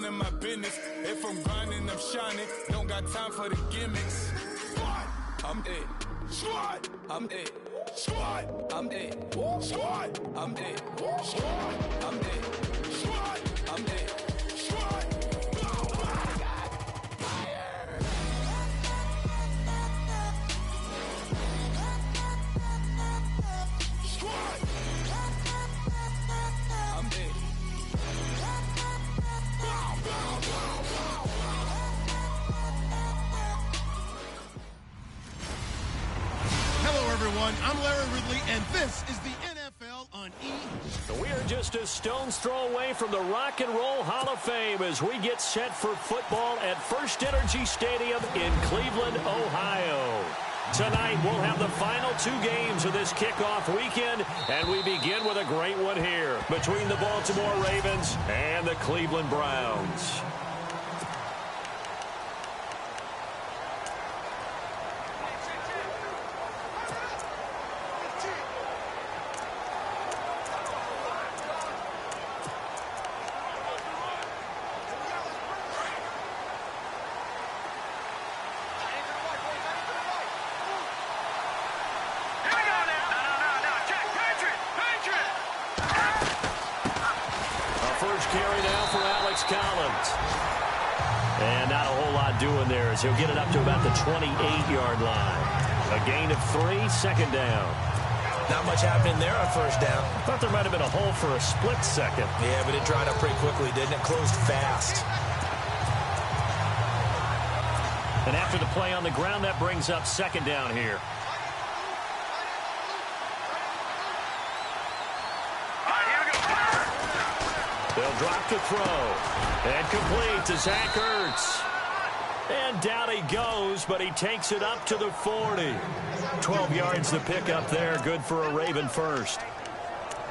minding my business. If I'm grinding, I'm shining. Don't got time for the gimmicks. Squad, I'm it. Squad, I'm it. Squad, I'm it. Squad, I'm it. Squad, I'm it. Squad, I'm it. Squad. I'm Larry Ridley, and this is the NFL on E! We are just a stone's throw away from the Rock and Roll Hall of Fame as we get set for football at First Energy Stadium in Cleveland, Ohio. Tonight, we'll have the final two games of this kickoff weekend, and we begin with a great one here between the Baltimore Ravens and the Cleveland Browns. And not a whole lot doing there as he'll get it up to about the 28-yard line. A gain of 3, second down. Not much happening there on first down. Thought there might have been a hole for a split second. Yeah, but it dried up pretty quickly, didn't it? Closed fast. And after the play on the ground, that brings up second down here. They'll drop to throw. And complete to Zach Ertz. And down he goes, but he takes it up to the 40. 12 yards to pick up there. Good for a Raven first.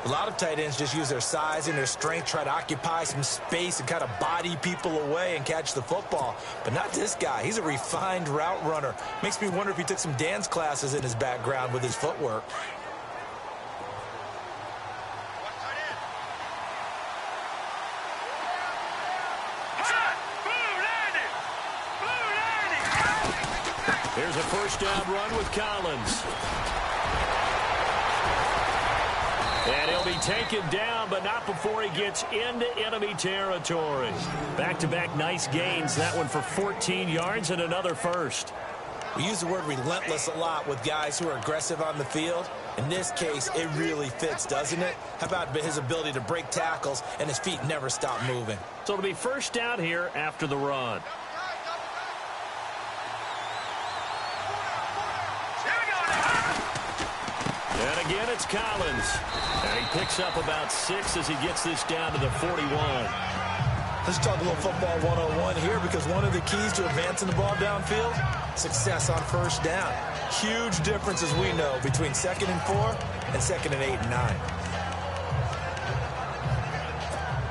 A lot of tight ends just use their size and their strength, try to occupy some space and kind of body people away and catch the football. But not this guy. He's a refined route runner. Makes me wonder if he took some dance classes in his background with his footwork. Here's a first down run with Collins. And he'll be taken down, but not before he gets into enemy territory. Back-to-back nice gains. That one for 14 yards and another first. We use the word relentless a lot with guys who are aggressive on the field. In this case, it really fits, doesn't it? How about his ability to break tackles and his feet never stop moving? So it'll be first down here after the run. And again, it's Collins. And he picks up about 6 as he gets this down to the 41. Let's talk a little football 101 here, because one of the keys to advancing the ball downfield, success on first down. Huge difference, as we know, between 2nd and 4 and 2nd and 8 and 9.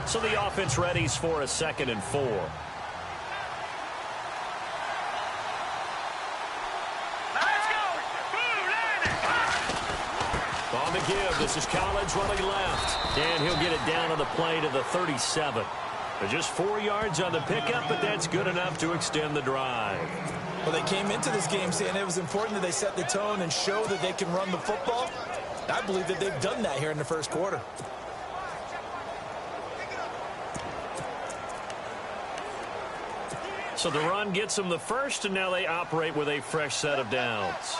So the offense readies for a 2nd and 4. On the give, this is Collins running left. And he'll get it down on the play to the 37. Just 4 yards on the pickup, but that's good enough to extend the drive. Well, they came into this game saying it was important that they set the tone and show that they can run the football. I believe that they've done that here in the first quarter. So the run gets them the first, and now they operate with a fresh set of downs.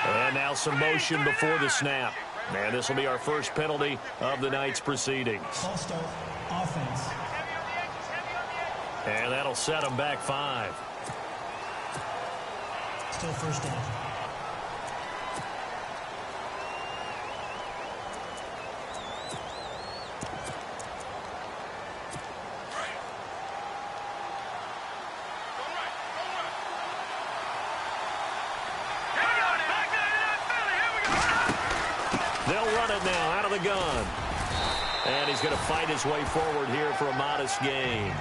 And now some motion before the snap. And this will be our first penalty of the night's proceedings. Ball start, offense. And that'll set them back 5. Still first down. They'll run it now out of the gun. And he's going to fight his way forward here for a modest gain.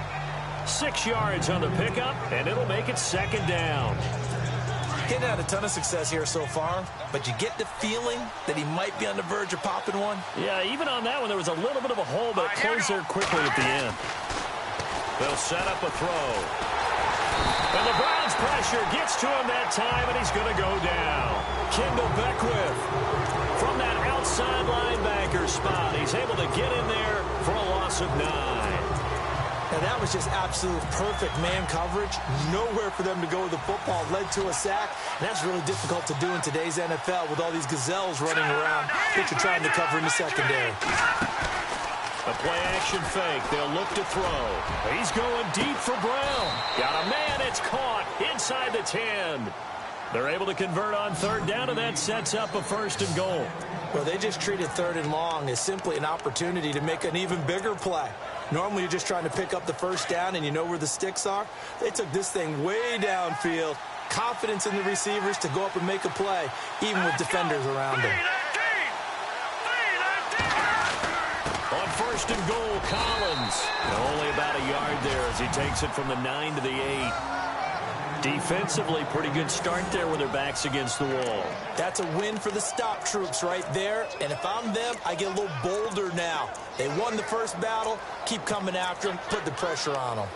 6 yards on the pickup, and it'll make it 2nd down. He hadn't had a ton of success here so far, but you get the feeling that he might be on the verge of popping one. Yeah, even on that one, there was a little bit of a hole, but it closed there quickly at the end. They'll set up a throw. And the Browns' pressure gets to him that time, and he's going to go down. Kendall Beckwith from that outside linebacker spot. He's able to get in there for a loss of 9. And that was just absolute perfect man coverage. Nowhere for them to go with the football. Led to a sack. And that's really difficult to do in today's NFL with all these gazelles running around that you're trying to cover in the secondary. A play-action fake. They'll look to throw. He's going deep for Brown. Got a man. It's caught inside the 10. They're able to convert on third down, and that sets up a 1st and goal. Well, they just treated 3rd and long as simply an opportunity to make an even bigger play. Normally, you're just trying to pick up the 1st down, and you know where the sticks are. They took this thing way downfield. Confidence in the receivers to go up and make a play, even with defenders around them. On 1st and goal, Collins. Only about a yard there as he takes it from the 9 to the 8. Defensively, pretty good start there with their backs against the wall. That's a win for the stop troops right there. And if I'm them, I get a little bolder now. They won the first battle. Keep coming after them. Put the pressure on them.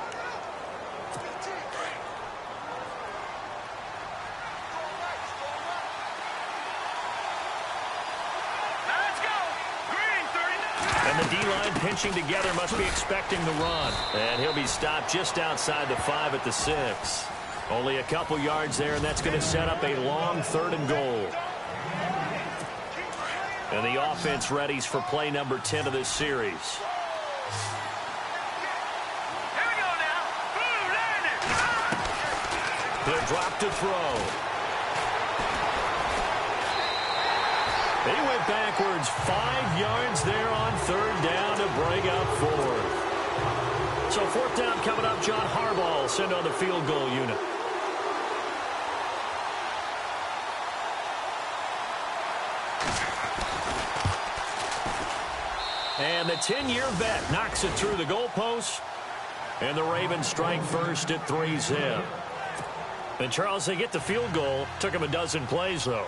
And the D-line pinching together must be expecting the run. And he'll be stopped just outside the 5 at the 6. Only a couple yards there, and that's going to set up a long 3rd and goal. And the offense readies for play number 10 of this series. Here we go now. They'll drop to throw. They went backwards 5 yards there on 3rd down to bring up 4th. So 4th down coming up. John Harbaugh will send on the field goal unit. And the 10-year vet knocks it through the goalpost. And the Ravens strike first at 3-zip. And, Charles, they get the field goal. Took them a dozen plays, though.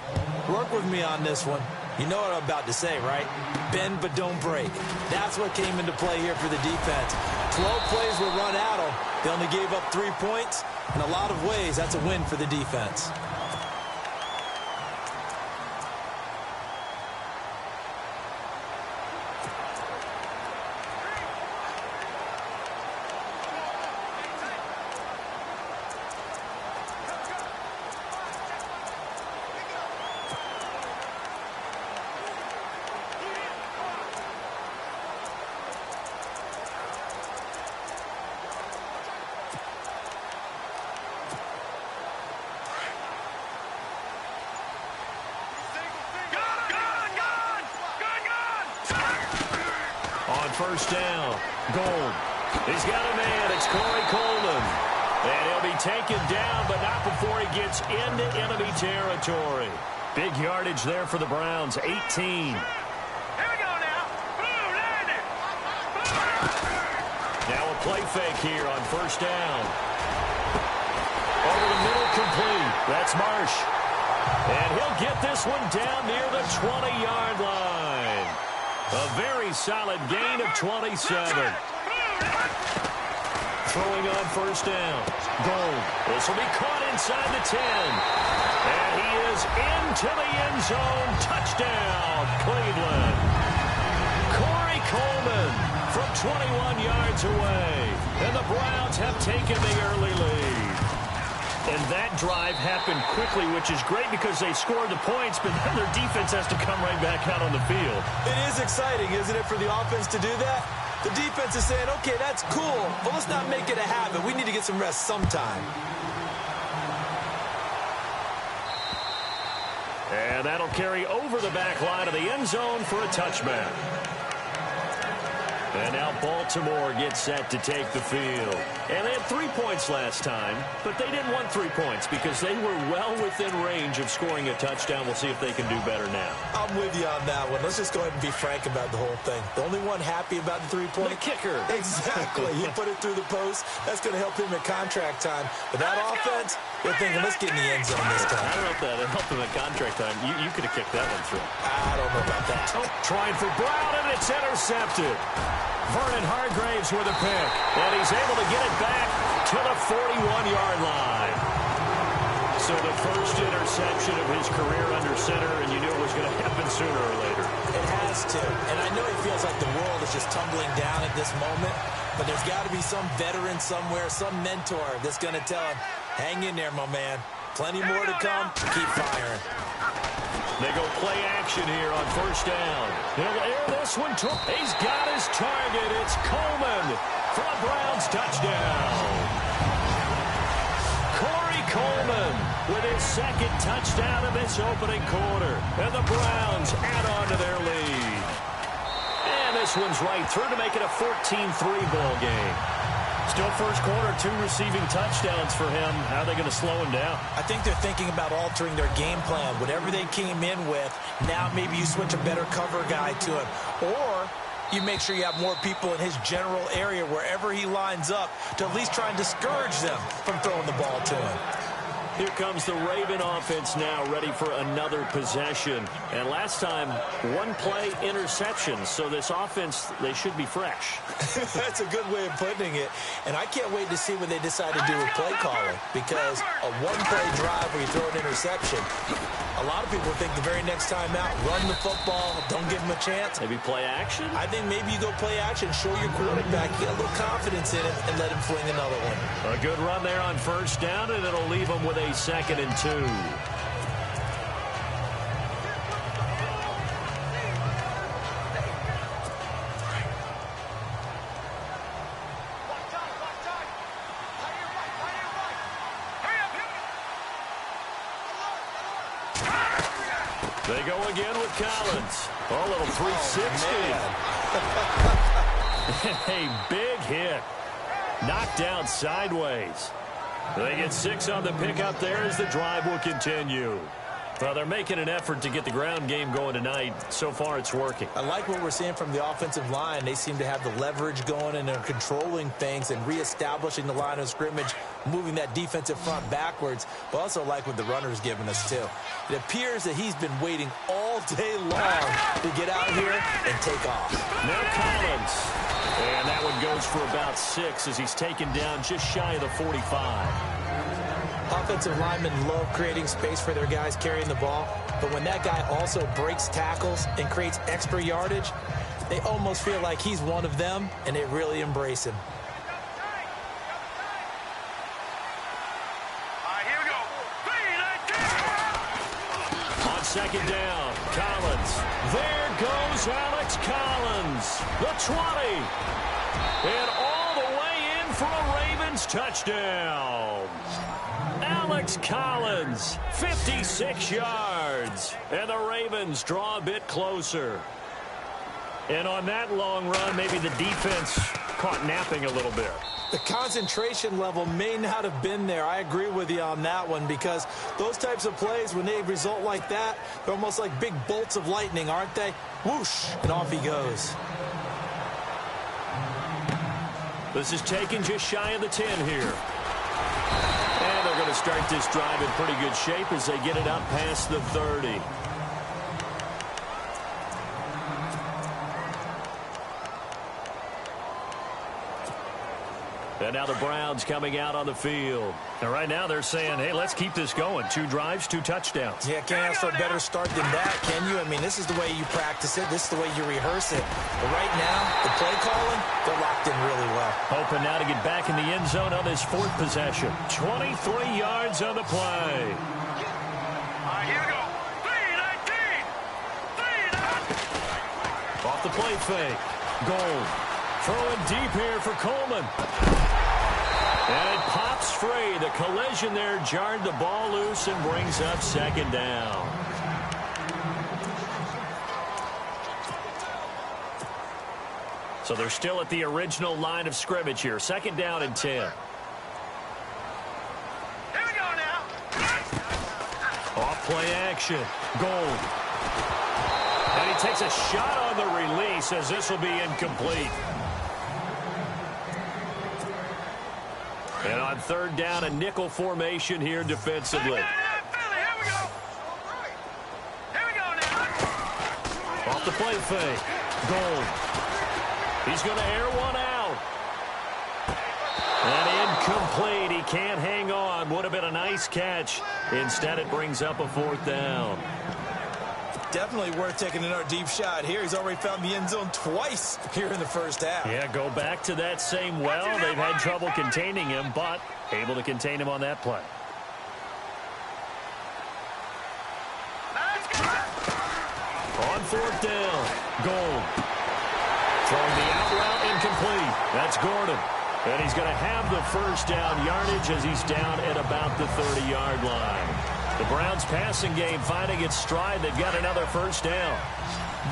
Work with me on this one. You know what I'm about to say, right? Bend but don't break. That's what came into play here for the defense. 12 plays were run at them. They only gave up 3 points. In a lot of ways, that's a win for the defense. First down. Gold. He's got a man. It's Corey Coleman. And he'll be taken down, but not before he gets into enemy territory. Big yardage there for the Browns. 18. Here we go now. Now a play fake here on 1st down. Over the middle, complete. That's Marsh. And he'll get this one down near the 20-yard line. A very solid gain of 27. Throwing on 1st down. Gold. This will be caught inside the 10. And he is into the end zone. Touchdown, Cleveland. Corey Coleman from 21 yards away. And the Browns have taken the early lead. And that drive happened quickly, which is great because they scored the points, but then their defense has to come right back out on the field. It is exciting, isn't it, for the offense to do that? The defense is saying, okay, that's cool, but let's not make it a habit. We need to get some rest sometime. And that'll carry over the back line of the end zone for a touchback. And now Baltimore gets set to take the field. And they had 3 points last time, but they didn't want 3 points because they were well within range of scoring a touchdown. We'll see if they can do better now. I'm with you on that one. Let's just go ahead and be frank about the whole thing. The only one happy about the 3-point? The kicker. Exactly. He put it through the post. That's going to help him at contract time. But that offense, they're thinking, let's get in the end zone this time. I don't know if that helped him at contract time. You could have kicked that one through. I don't know about that. Oh, trying for Brown, and it's intercepted. Vernon Hargraves with a pick, and he's able to get it back to the 41-yard line. So the first interception of his career under center, and you knew it was going to happen sooner or later. It has to. And I know it feels like the world is just tumbling down at this moment, but there's got to be some veteran somewhere, some mentor that's going to tell him, hang in there, my man. Plenty more to come. Keep firing. They go play action here on first down. He'll air this one. He's got his target. It's Coleman for a Browns touchdown. Corey Coleman with his second touchdown of this opening quarter. And the Browns add on to their lead. And this one's right through to make it a 14-3 ball game. Still first quarter, 2 receiving touchdowns for him. How are they going to slow him down? I think they're thinking about altering their game plan. Whatever they came in with, now maybe you switch a better cover guy to him. Or you make sure you have more people in his general area wherever he lines up to at least try and discourage them from throwing the ball to him. Here comes the Raven offense now, ready for another possession. And last time, 1-play interception. So this offense, they should be fresh. That's a good way of putting it. And I can't wait to see what they decide to do with play calling. Because a 1-play drive where you throw an interception, a lot of people think the very next time out, run the football, don't give him a chance. Maybe play action? I think maybe you go play action, show your quarterback, get a little confidence in him, and let him fling another one. A good run there on first down, and it'll leave him with a 2nd and 2. They go again with Collins. Oh, a little 360. A big hit. Knocked down sideways. They get 6 on the pickup there as the drive will continue. Well, they're making an effort to get the ground game going tonight. So far, it's working. I like what we're seeing from the offensive line. They seem to have the leverage going, and they're controlling things and reestablishing the line of scrimmage, moving that defensive front backwards. But also like what the runner's giving us, too. It appears that he's been waiting all day long to get out here and take off. Now Collins. And that one goes for about 6 as he's taken down just shy of the 45. Offensive linemen love creating space for their guys carrying the ball, but when that guy also breaks tackles and creates extra yardage, they almost feel like he's one of them, and they really embrace him. Here we go. On second down, Collins. There goes Alex Collins, the 20. And all the way in for a Ravens touchdown. Alex Collins, 56 yards. And the Ravens draw a bit closer. And on that long run, maybe the defense caught napping a little bit. The concentration level may not have been there. I agree with you on that one, because those types of plays, when they result like that, they're almost like big bolts of lightning, aren't they? Whoosh, and off he goes. This is taken just shy of the 10 here. And they're going to start this drive in pretty good shape as they get it up past the 30. And now the Browns coming out on the field. And right now they're saying, hey, let's keep this going. 2 drives, 2 touchdowns. Yeah, can't ask for a better start than that, can you? I mean, this is the way you practice it. This is the way you rehearse it. But right now, the play calling, they're locked in really well. Hoping now to get back in the end zone on this 4th possession. 23 yards on the play. Here we go. 3-19. Off the play fake. Gold. Throwing deep here for Coleman. And it pops free. The collision there jarred the ball loose and brings up 2nd down. So they're still at the original line of scrimmage here. 2nd down and 10. Here we go now. Off play action. Gold. And he takes a shot on the release as this will be incomplete. And on 3rd down, a nickel formation here defensively. Here we go. Here we go now. Off the play fake. Gold. He's going to air one out. And incomplete. He can't hang on. Would have been a nice catch. Instead, it brings up a 4th down. Definitely worth taking another deep shot here. He's already found the end zone twice here in the first half. Yeah, go back to that same well. They've had trouble containing him, but able to contain him on that play. On 4th down, Gold. Throwing the out route incomplete. That's Gordon. And he's going to have the 1st down yardage as he's down at about the 30-yard line. The Browns passing game finding its stride. They've got another 1st down.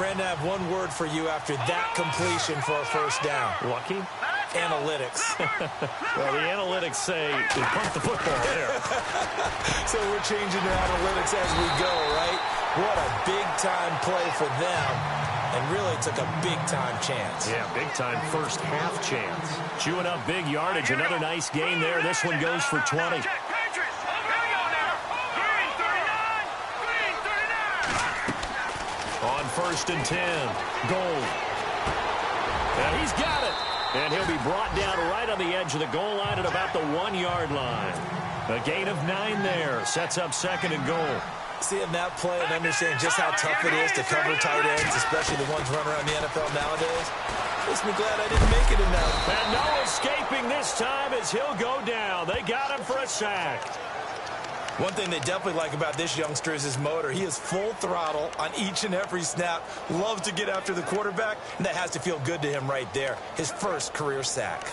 Brandon, I have one word for you after that completion for a 1st down. Lucky? Analytics. Well, the analytics say they pumped the football there. So we're changing the analytics as we go, right? What a big-time play for them, and really took a big-time chance. Yeah, big-time first half chance. Chewing up big yardage. Another nice gain there. This one goes for 20. On 1st and 10, Gold. And he's got it. And he'll be brought down right on the edge of the goal line at about the 1-yard line. A gain of 9 there. Sets up 2nd and goal. Seeing that play and understanding just how tough it is to cover tight ends, especially the ones running around the NFL nowadays, makes me glad I didn't make it enough. And no escaping this time as he'll go down. They got him for a sack. One thing they definitely like about this youngster is his motor. He is full throttle on each and every snap. Loves to get after the quarterback, and that has to feel good to him right there. His first career sack.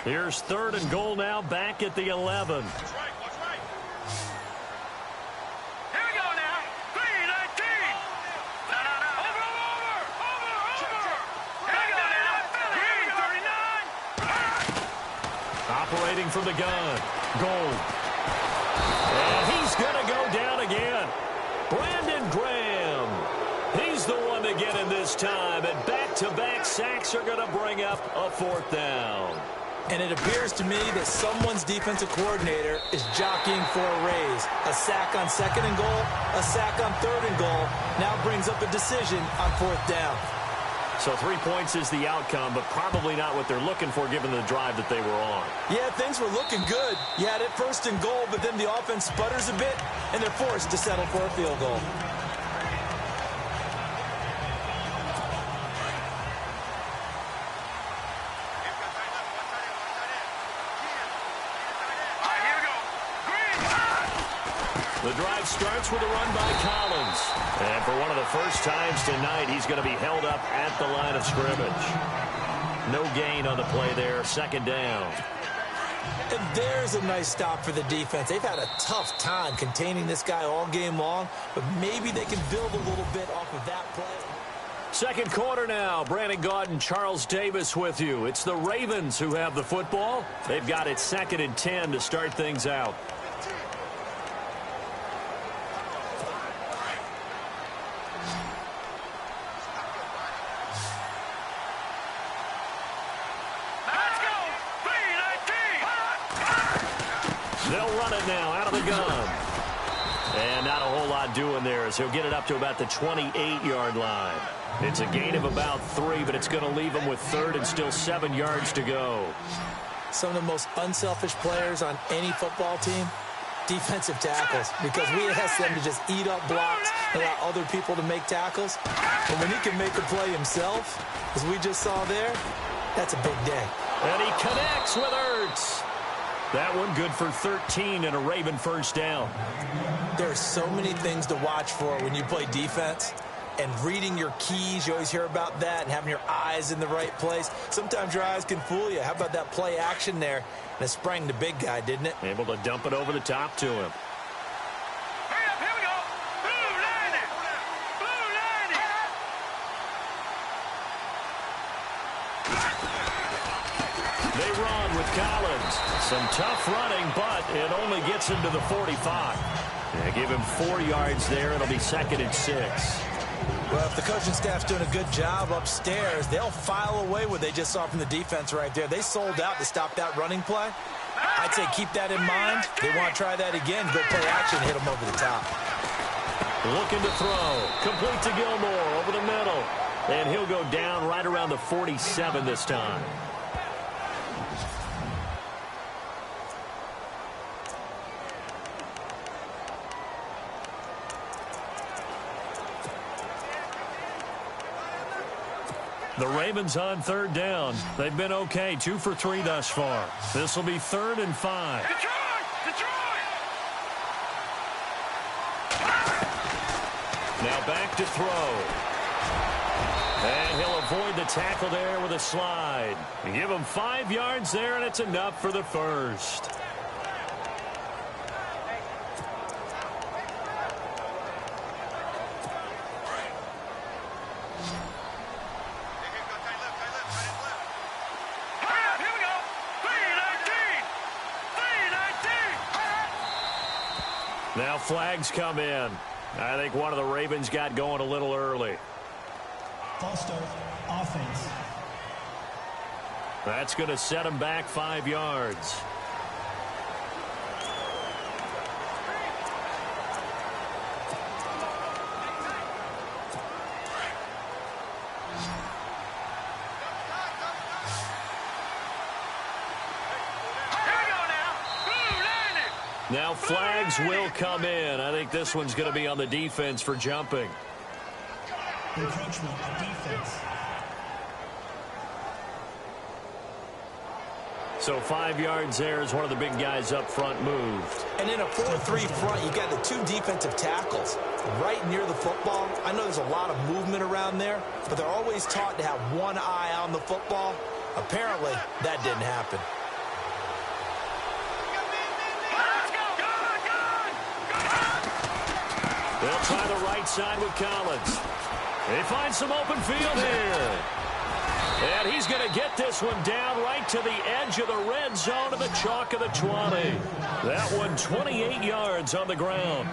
Here's 3rd and goal now, back at the 11. Operating from the gun. Gold. And he's going to go down again. Brandon Graham. He's the one to get in this time. And back-to-back sacks are going to bring up a 4th down. And it appears to me that someone's defensive coordinator is jockeying for a raise. A sack on 2nd and goal, a sack on 3rd and goal. Now brings up a decision on 4th down. So 3 points is the outcome, but probably not what they're looking for given the drive that they were on. Yeah, things were looking good. You had it 1st and goal, but then the offense sputters a bit, and they're forced to settle for a field goal. The drive starts with a run by Collins. And for one of the first times tonight, he's going to be held up at the line of scrimmage. No gain on the play there, 2nd down. And there's a nice stop for the defense. They've had a tough time containing this guy all game long, but maybe they can build a little bit off of that play. 2nd quarter now. Brandon Gaudin, Charles Davis with you. It's the Ravens who have the football. They've got it 2nd and 10 to start things out. They'll run it now out of the gun. And not a whole lot doing there as he'll get it up to about the 28-yard line. It's a gain of about 3, but it's going to leave him with 3rd and still 7 yards to go. Some of the most unselfish players on any football team, defensive tackles, because we ask them to just eat up blocks and allow other people to make tackles. And when he can make a play himself, as we just saw there, that's a big day. And he connects with Ertz. That one good for 13 and a Raven 1st down. There are so many things to watch for when you play defense. And reading your keys, you always hear about that, and having your eyes in the right place. Sometimes your eyes can fool you. How about that play action there? And it sprang the big guy, didn't it? Able to dump it over the top to him. Hurry up, here we go. Blue 90. Blue 90. Collins. Some tough running, but it only gets him to the 45. Yeah, give him 4 yards there. It'll be 2nd and 6. Well, if the coaching staff's doing a good job upstairs, they'll file away what they just saw from the defense right there. They sold out to stop that running play. I'd say keep that in mind. They want to try that again. Go play action, hit them over the top. Looking to throw. Complete to Gilmore over the middle. And he'll go down right around the 47 this time. The Ravens on 3rd down. They've been okay, 2 for 3 thus far. This will be 3rd and 5. Detroit! Now back to throw. And he'll avoid the tackle there with a slide. Give him 5 yards there, and it's enough for the first. Now flags come in. I think one of the Ravens got going a little early. False start, offense. That's going to set him back 5 yards. Now flags will come in. I think this one's going to be on the defense for jumping. Encroachment, defense. So 5 yards there as one of the big guys up front moved. And in a 4-3 front, you got the 2 defensive tackles right near the football. I know there's a lot of movement around there, but they're always taught to have one eye on the football. Apparently, that didn't happen. They'll try the right side with Collins. They find some open field here. And he's going to get this one down right to the edge of the red zone of the chalk of the 20. That one 28 yards on the ground.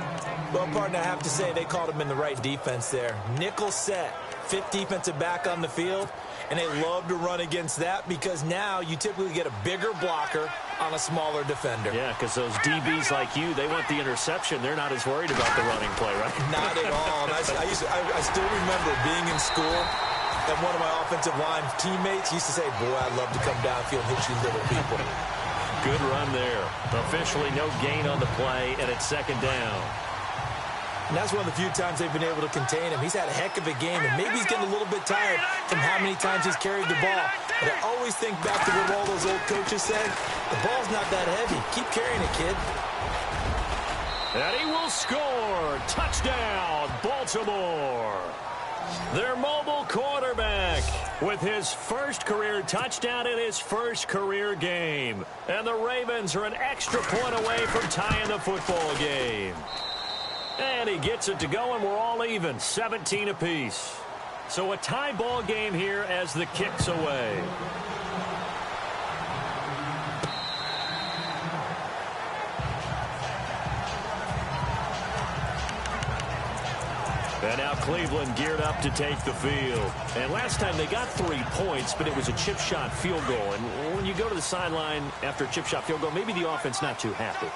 Well, partner, I have to say they called him in the right defense there. Nickel set, 5th defensive back on the field, and they love to run against that because now you typically get a bigger blocker on a smaller defender. Yeah, because those DBs like you, they want the interception. They're not as worried about the running play, right? Not at all. And I still remember being in school, and one of my offensive line teammates used to say, boy, I'd love to come downfield and hit you little people. Good run there. Officially no gain on the play, and it's 2nd down. And that's one of the few times they've been able to contain him. He's had a heck of a game, and maybe he's getting a little bit tired from how many times he's carried the ball. But I always think back to what all those old coaches say. The ball's not that heavy. Keep carrying it, kid. And he will score. Touchdown, Baltimore. Their mobile quarterback with his first career touchdown in his first career game. And the Ravens are an extra point away from tying the football game. And he gets it to go, and we're all even, 17 apiece. So a tie ball game here as the kick's away. And now Cleveland geared up to take the field. And last time they got 3 points, but it was a chip shot field goal. And when you go to the sideline after a chip shot field goal, maybe the offense not too happy.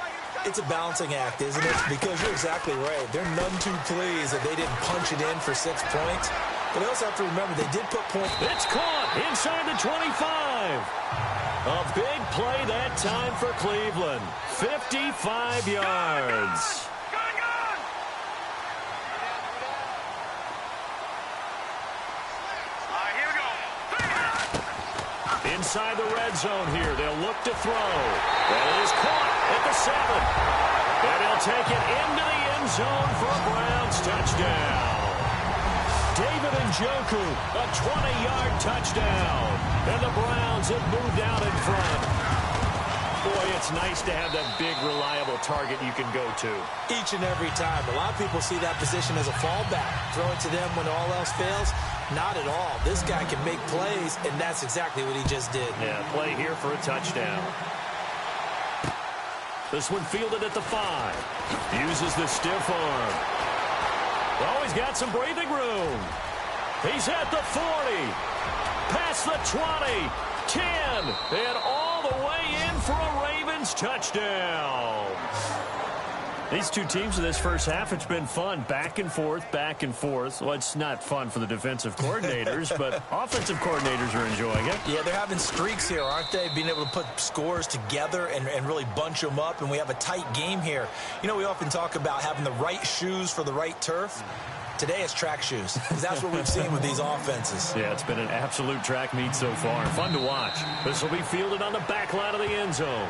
It's a balancing act, isn't it? Because you're exactly right. They're none too pleased that they didn't punch it in for 6 points. But they also have to remember they did put points. It's caught inside the 25. A big play that time for Cleveland. 55 yards. Inside the red zone here. They'll look to throw. And it is caught at the 7. And he'll take it into the end zone for a Browns touchdown. David Njoku, a 20-yard touchdown. And the Browns have moved out in front. Boy, it's nice to have that big, reliable target you can go to. Each and every time. A lot of people see that position as a fallback. Throw it to them when all else fails. Not at all. This guy can make plays, and that's exactly what he just did. Yeah, play here for a touchdown. This one fielded at the 5. Uses the stiff arm. Oh, he's got some breathing room. He's at the 40. Past the 20. 10. And all the way in for a Ravens touchdown. These two teams in this first half, it's been fun. Back and forth, back and forth. Well, it's not fun for the defensive coordinators, but offensive coordinators are enjoying it. Yeah, they're having streaks here, aren't they? Being able to put scores together and really bunch them up, and we have a tight game here. You know, we often talk about having the right shoes for the right turf. Today it's track shoes, because that's what we've seen with these offenses. Yeah, it's been an absolute track meet so far. Fun to watch. This will be fielded on the back line of the end zone.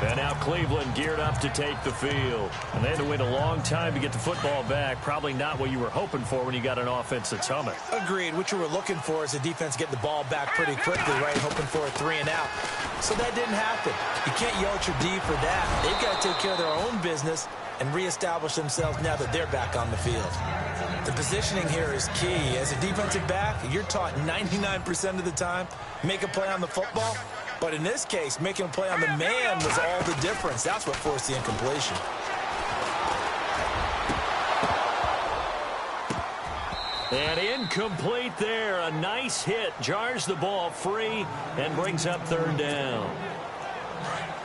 And now Cleveland geared up to take the field. And they had to wait a long time to get the football back. Probably not what you were hoping for when you got an offense that's humming. Agreed. What you were looking for is the defense get the ball back pretty quickly, right? Hoping for a 3 and out. So that didn't happen. You can't yell at your D for that. They've got to take care of their own business and reestablish themselves now that they're back on the field. The positioning here is key. As a defensive back, you're taught 99% of the time, make a play on the football. But in this case, making a play on the man was all the difference. That's what forced the incompletion. And incomplete there. A nice hit. Jars the ball free and brings up 3rd down.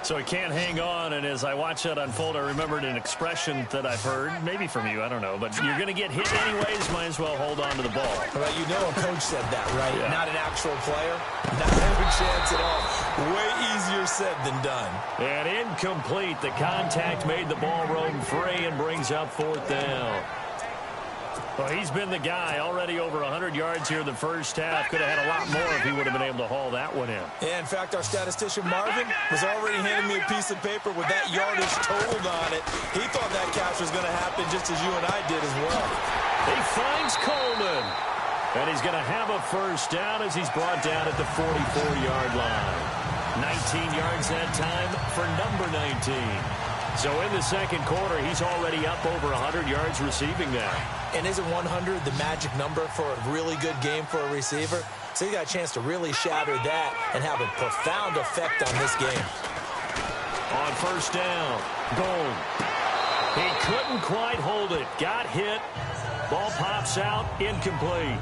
So he can't hang on, and as I watch that unfold, I remembered an expression that I've heard, maybe from you, I don't know, but you're going to get hit anyways, might as well hold on to the ball. Well, you know a coach said that, right? Yeah. Not an actual player. Not a chance at all. Way easier said than done. And incomplete. The contact made the ball roam free and brings up 4th down. Well, he's been the guy. Already over 100 yards here in the first half. Could have had a lot more if he would have been able to haul that one in. Yeah, in fact, our statistician Marvin was already handing me a piece of paper with that yardage totaled on it. He thought that catch was going to happen just as you and I did as well. He finds Coleman. And he's going to have a first down as he's brought down at the 44-yard line. 19 yards that time for number 19. So in the second quarter, he's already up over 100 yards receiving now. And isn't 100 the magic number for a really good game for a receiver? So he got a chance to really shatter that and have a profound effect on this game. On first down, Gold. He couldn't quite hold it. Got hit. Ball pops out, incomplete.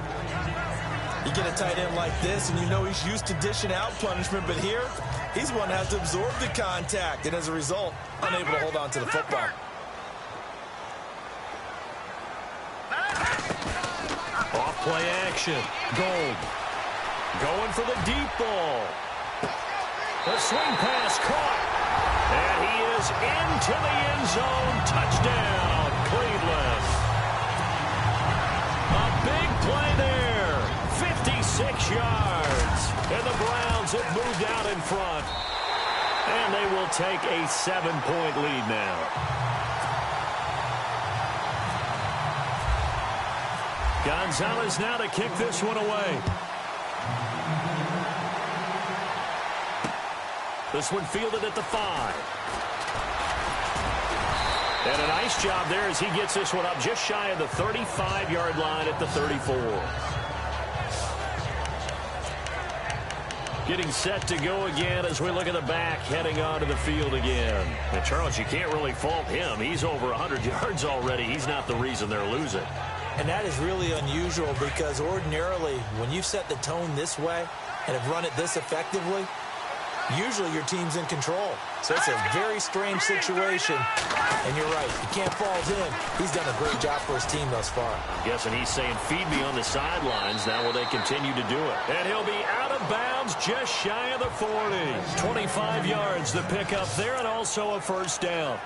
You get a tight end like this, and you know he's used to dishing out punishment, but here, he's one that has to absorb the contact, and as a result, unable to hold on to the football. Off play action. Gold. Going for the deep ball. The swing pass caught. And he is into the end zone. Touchdown, Cleveland. A big play there. 56 yards. And the Browns have moved out in front. And they will take a 7-point lead now. Gonzalez now to kick this one away. This one fielded at the 5. And a nice job there as he gets this one up just shy of the 35-yard line at the 34. Getting set to go again as we look at the back heading onto the field again. And Charles, you can't really fault him. He's over 100 yards already. He's not the reason they're losing. And that is really unusual because ordinarily when you set the tone this way and have run it this effectively, usually your team's in control. So it's a very strange situation. And you're right, you can't fault him. He's done a great job for his team thus far. I'm guessing he's saying, feed me on the sidelines. Now will they continue to do it? And he'll be out of bounds just shy of the 40. 25 yards the pickup there and also a first down.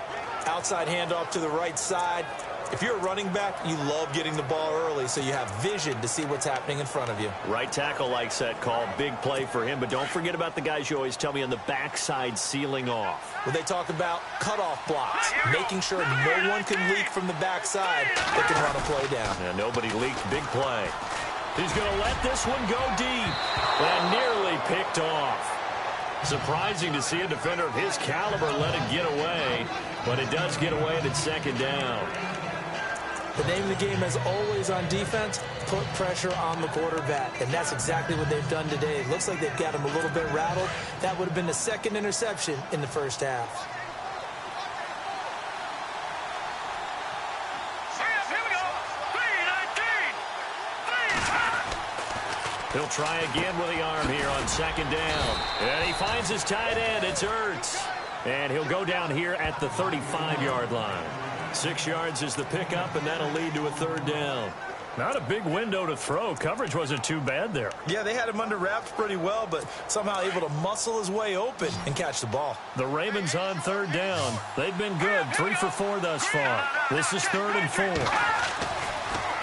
Outside handoff to the right side. If you're a running back, you love getting the ball early so you have vision to see what's happening in front of you. Right tackle likes that call. Big play for him. But don't forget about the guys you always tell me on the backside sealing off. When they talk about cutoff blocks, making sure no one can leak from the backside that can run a play down. Yeah, nobody leaked. Big play. He's going to let this one go deep. And nearly nearly picked off. Surprising to see a defender of his caliber let it get away, but it does get away and it's second down. The name of the game, as always on defense, put pressure on the quarterback, and that's exactly what they've done today. It looks like they've got him a little bit rattled. That would have been the second interception in the first half. He'll try again with the arm here on second down. And he finds his tight end. It's Ertz. And he'll go down here at the 35-yard line. 6 yards is the pickup, and that'll lead to a third down. Not a big window to throw. Coverage wasn't too bad there. Yeah, they had him under wraps pretty well, but somehow able to muscle his way open and catch the ball. The Ravens on third down. They've been good, 3 for 4 thus far. This is 3rd and 4.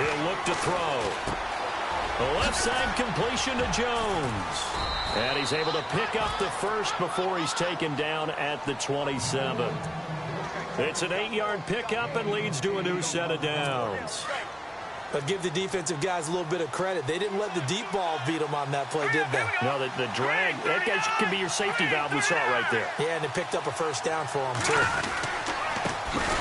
He'll look to throw. The left side completion to Jones. And he's able to pick up the first before he's taken down at the 27. It's an 8-yard pickup and leads to a new set of downs. But give the defensive guys a little bit of credit. They didn't let the deep ball beat them on that play, did they? No, the drag, that guy can be your safety valve. We saw it right there. Yeah, and it picked up a first down for them, too.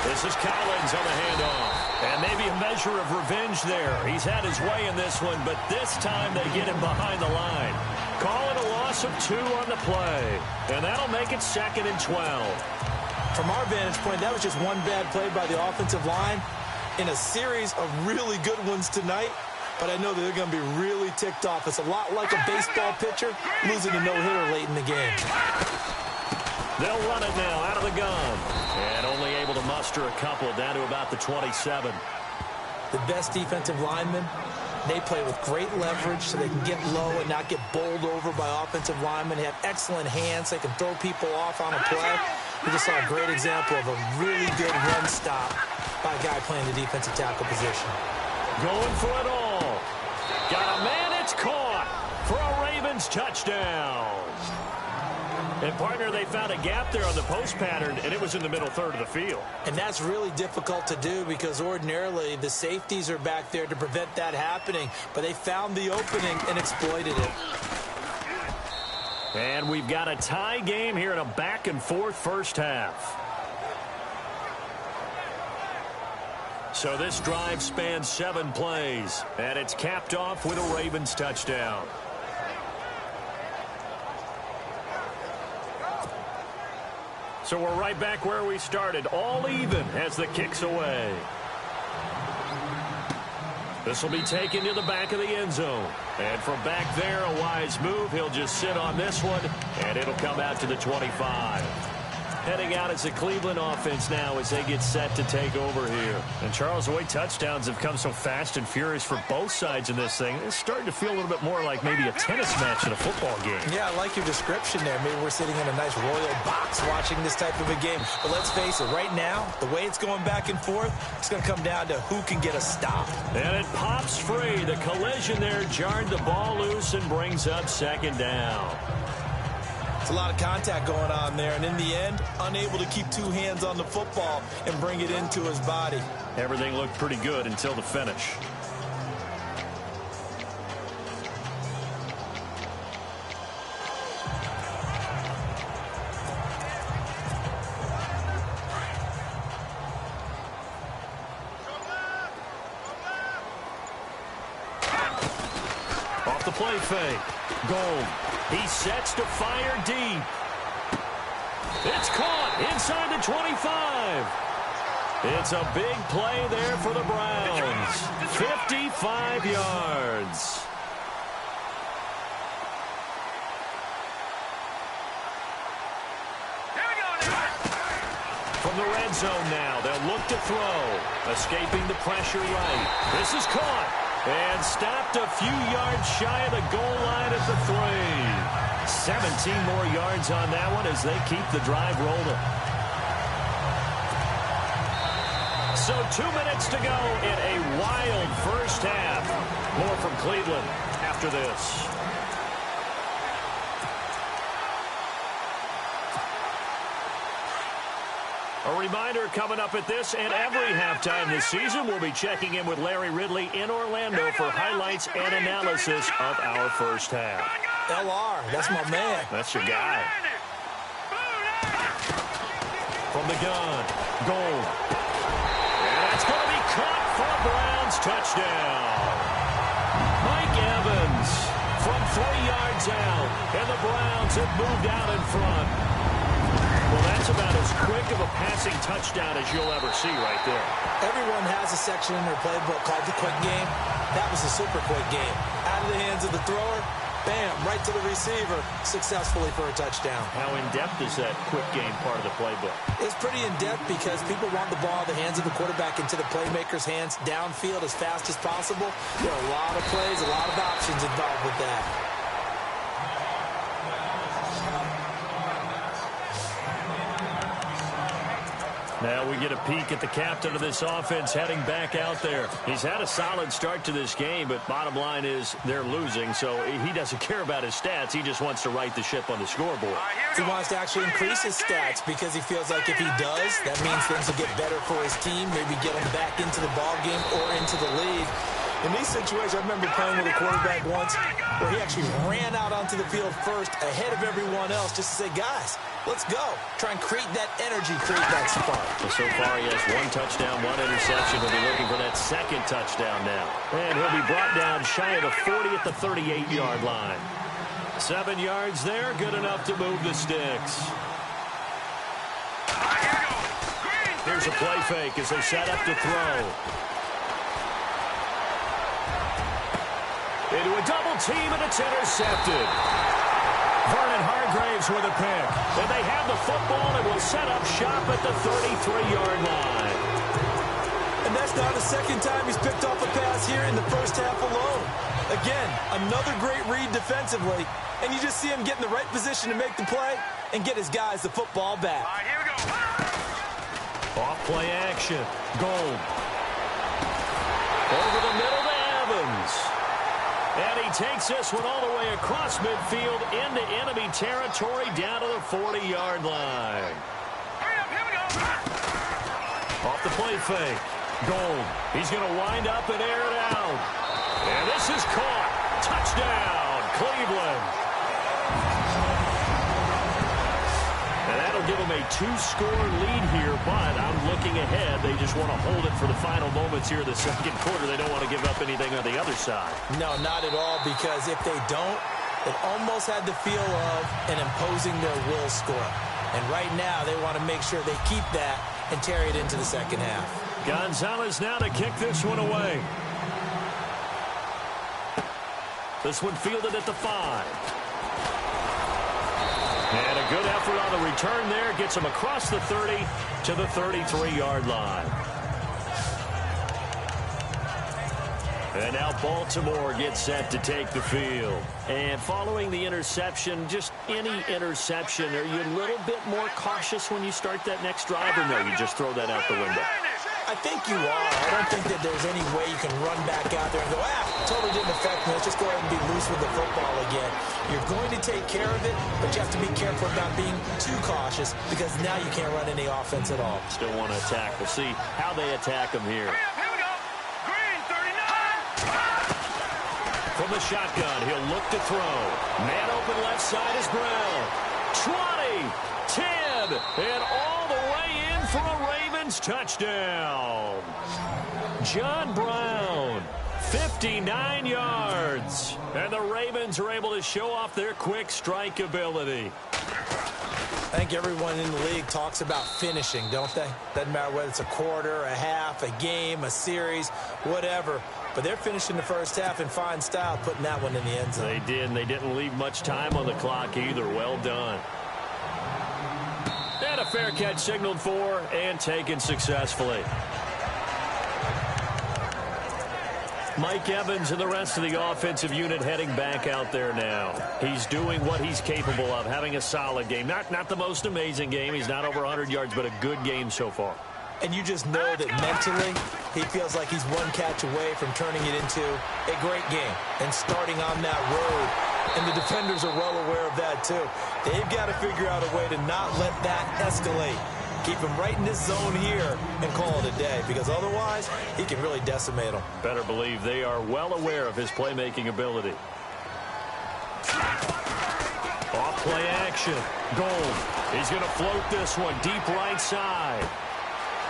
This is Collins on the handoff. And maybe a measure of revenge there. He's had his way in this one, but this time they get him behind the line. Calling a loss of 2 on the play. And that'll make it 2nd and 12. From our vantage point, that was just one bad play by the offensive line in a series of really good ones tonight. But I know that they're going to be really ticked off. It's a lot like a baseball pitcher losing a no-hitter late in the game. They'll run it now out of the gun. And only able to muster a couple down to about the 27. The best defensive linemen, they play with great leverage so they can get low and not get bowled over by offensive linemen. They have excellent hands. They can throw people off on a play. We just saw a great example of a really good run stop by a guy playing the defensive tackle position. Going for it all. Got a man. It's caught for a Ravens touchdown. And, partner, they found a gap there on the post pattern, and it was in the middle third of the field. And that's really difficult to do because ordinarily the safeties are back there to prevent that happening. But they found the opening and exploited it. And we've got a tie game here in a back-and-forth first half. So this drive spans 7 plays, and it's capped off with a Ravens touchdown. So we're right back where we started, all even as the kick's away. This will be taken to the back of the end zone. And from back there, a wise move. He'll just sit on this one, and it'll come out to the 25. Heading out as the Cleveland offense now as they get set to take over here. And, Charles, the way touchdowns have come so fast and furious for both sides in this thing, it's starting to feel a little bit more like maybe a tennis match in a football game. Yeah, I like your description there. Maybe we're sitting in a nice royal box watching this type of a game. But let's face it, right now, the way it's going back and forth, it's going to come down to who can get a stop. And it pops free. The collision there jarred the ball loose and brings up second down. It's a lot of contact going on there, and in the end, unable to keep 2 hands on the football and bring it into his body. Everything looked pretty good until the finish. Off the play fake. Gold. He sets to fire deep. It's caught inside the 25. It's a big play there for the Browns. 55 yards. From the red zone now, they'll look to throw. Escaping the pressure right. This is caught. And stopped a few yards shy of the goal line at the 3. 17 more yards on that one as they keep the drive rolling. So 2 minutes to go in a wild first half. More from Cleveland after this. A reminder coming up at this and every halftime this season, we'll be checking in with Larry Ridley in Orlando for highlights and analysis of our first half. LR, that's my man. That's your guy. From the gun, Gold. And that's going to be caught for a Browns touchdown. Mike Evans from 3 yards out, and the Browns have moved out in front. Well, that's about as quick of a passing touchdown as you'll ever see right there. Everyone has a section in their playbook called the quick game. That was a super quick game. Out of the hands of the thrower, bam, right to the receiver, successfully for a touchdown. How in-depth is that quick game part of the playbook? It's pretty in-depth because people want the ball in the hands of the quarterback into the playmaker's hands downfield as fast as possible. There are a lot of plays, a lot of options involved with that. Now we get a peek at the captain of this offense heading back out there. He's had a solid start to this game, but bottom line is they're losing, so he doesn't care about his stats. He just wants to right the ship on the scoreboard. He wants to actually increase his stats because he feels like if he does, that means things will get better for his team, maybe get him back into the ball game or into the league. In these situations, I remember playing with a quarterback once where he actually ran out onto the field first ahead of everyone else just to say, guys, let's go. Try and create that energy, create that spark. Well, so far he has 1 touchdown, 1 interception. He'll be looking for that second touchdown now. And he'll be brought down shy of the 40 at the 38-yard line. 7 yards there, good enough to move the sticks. Here's a play fake as they set up to throw. Into a double team, and it's intercepted. Vernon Hargraves with a pick. And they have the football and will set up shop at the 33-yard line. And that's now the second time he's picked off a pass here in the first half alone. Again, another great read defensively, and you just see him get in the right position to make the play and get his guys the football back. All right, here we go. Off play action. Gold. Over the middle to Evans. And he takes this one all the way across midfield into enemy territory down to the 40-yard line. Hurry up, here we go. Off the play fake. Gold. He's going to wind up and air it out. And this is caught. Touchdown, Cleveland. And that'll give them a 2-score lead here, but I'm looking ahead. They just want to hold it for the final moments here in the second quarter. They don't want to give up anything on the other side. No, not at all, because if they don't, it almost had the feel of an imposing their will score. And right now, they want to make sure they keep that and carry it into the second half. Gonzalez now to kick this one away. This one fielded at the 5. And a good effort on the return there. Gets him across the 30 to the 33-yard line. And now Baltimore gets set to take the field. And following the interception, just any interception, are you a little bit more cautious when you start that next drive, or no, you just throw that out the window? I think you are. I don't think that there's any way you can run back out there and go, totally didn't affect me. Let's just go ahead and be loose with the football again. You're going to take care of it, but you have to be careful about being too cautious because now you can't run any offense at all. Still want to attack. We'll see how they attack them here. Here we go. Green, 39. From the shotgun, he'll look to throw. Man open left side is Brown. 20, 10, and all the way in for a Ravens touchdown. John Brown, 59 yards. And the Ravens are able to show off their quick strike ability. I think everyone in the league talks about finishing, don't they? Doesn't matter whether it's a quarter, a half, a game, a series, whatever. But they're finishing the first half in fine style, putting that one in the end zone. They did, and they didn't leave much time on the clock either. Well done. And a fair catch signaled for and taken successfully. Mike Evans and the rest of the offensive unit heading back out there now. He's doing what he's capable of, having a solid game. Not the most amazing game. He's not over 100 yards, but a good game so far. And you just know that mentally he feels like he's one catch away from turning it into a great game and starting on that road. And the defenders are well aware of that too. They've got to figure out a way to not let that escalate. Keep him right in this zone here and call it a day, because otherwise he can really decimate them. Better believe they are well aware of his playmaking ability. play action. Gold. He's going to float this one deep right side.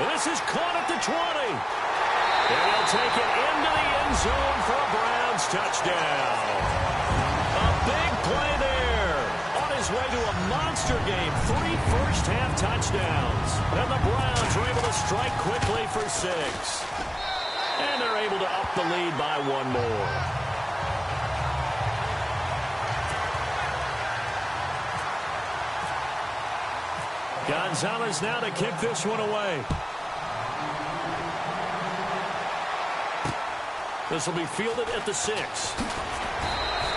And this is caught at the 20. And he'll take it into the end zone for a Browns touchdown. A big play there. On his way to a monster game. 3 first-half touchdowns. And the Browns are able to strike quickly for 6. And they're able to up the lead by 1 more. Gonzalez now to kick this one away. This will be fielded at the 6.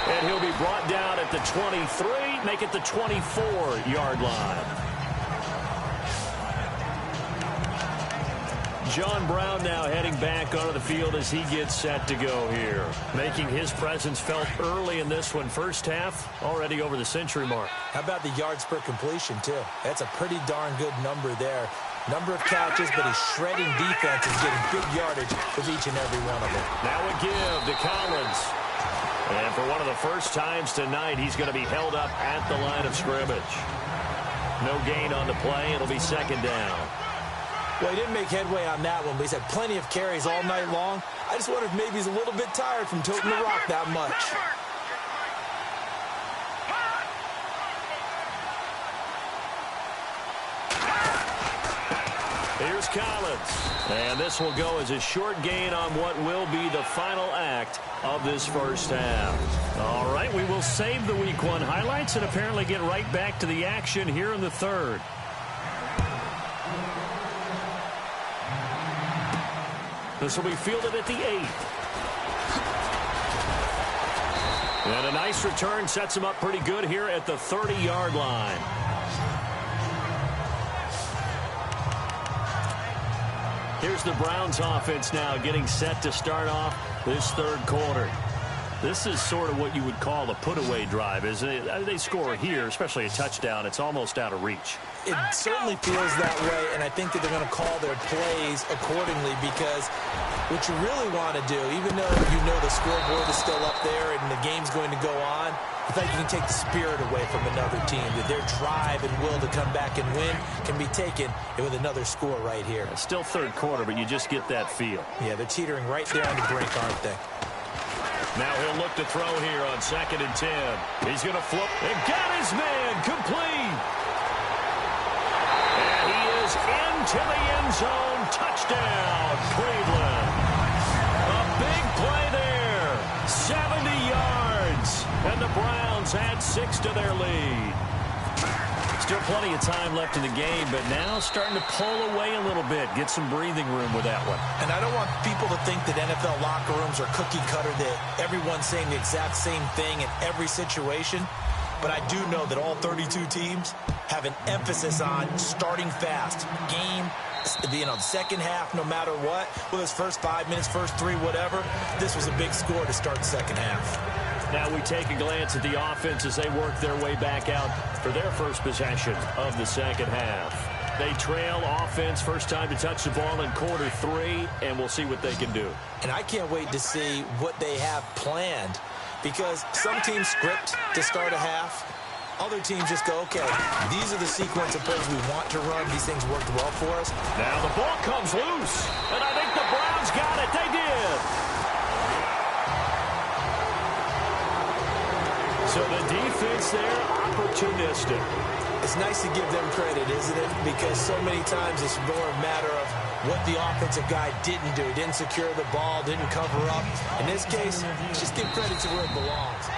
And he'll be brought down at the 23, make it the 24-yard line. John Brown now heading back onto the field as he gets set to go here. Making his presence felt early in this one. First half, already over the century mark. How about the yards per completion, too? That's a pretty darn good number there. Number of catches, but he's shredding defense and getting big yardage with each and every one of them. Now a give to Collins. And for one of the first times tonight, he's going to be held up at the line of scrimmage. No gain on the play. It'll be second down. Well, he didn't make headway on that one, but he's had plenty of carries all night long. I just wonder if maybe he's a little bit tired from toting the rock that much. Here's Collins. And this will go as a short gain on what will be the final act of this first half. All right, we will save the Week 1 highlights and apparently get right back to the action here in the third. This will be fielded at the 8. And a nice return sets him up pretty good here at the 30-yard line. Here's the Browns offense now getting set to start off this third quarter. This is sort of what you would call a put-away drive, isn't it? They score here, especially a touchdown. It's almost out of reach. It certainly feels that way, and I think that they're going to call their plays accordingly because what you really want to do, even though you know the scoreboard is still up there and the game's going to go on, I think you can take the spirit away from another team, that their drive and will to come back and win can be taken with another score right here. It's still third quarter, but you just get that feel. Yeah, they're teetering right there on the brink, aren't they? Now he'll look to throw here on 2nd and 10. He's going to flip and got his man complete. And he is into the end zone. Touchdown, Cleveland. A big play there. 70 yards. And the Browns add 6 to their lead. Still plenty of time left in the game, but now starting to pull away a little bit. Get some breathing room with that one. And I don't want people to think that NFL locker rooms are cookie cutter, that everyone's saying the exact same thing in every situation. But I do know that all 32 teams have an emphasis on starting fast. Game, second half, no matter what. Whether it's first 5 minutes, first 3, whatever. This was a big score to start the second half. Now we take a glance at the offense as they work their way back out for their first possession of the second half. They trail offense, first time to touch the ball in quarter 3, and we'll see what they can do. And I can't wait to see what they have planned, because some teams script to start a half. Other teams just go, okay, these are the sequence of plays we want to run. These things worked well for us. Now the ball comes loose, and I think the Browns got it. They did. So the defense there, opportunistic. It's nice to give them credit, isn't it? Because so many times it's more a matter of what the offensive guy didn't do. Didn't secure the ball, didn't cover up. In this case, just give credit to where it belongs.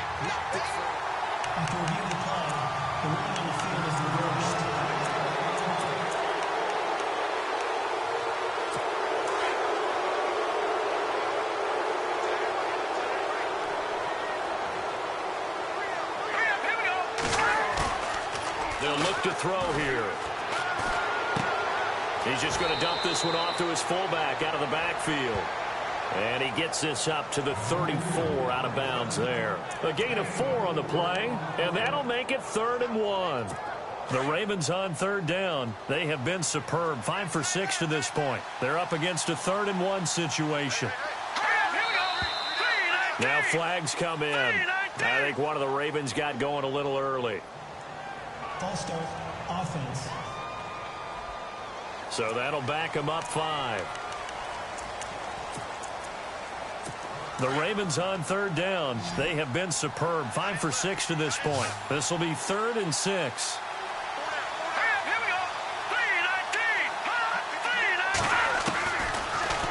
After reviewing the play, the running on the field is reversed. They'll look to throw here. He's just going to dump this one off to his fullback out of the backfield. And he gets this up to the 34 out of bounds there. A gain of 4 on the play, and that'll make it 3rd and 1. The Ravens on third down. They have been superb. 5 for 6 to this point. They're up against a 3rd and 1 situation. Now flags come in. I think one of the Ravens got going a little early. False start, offense. So that'll back them up 5. The Ravens on third down. They have been superb. 5 for 6 to this point. This will be 3rd and 6.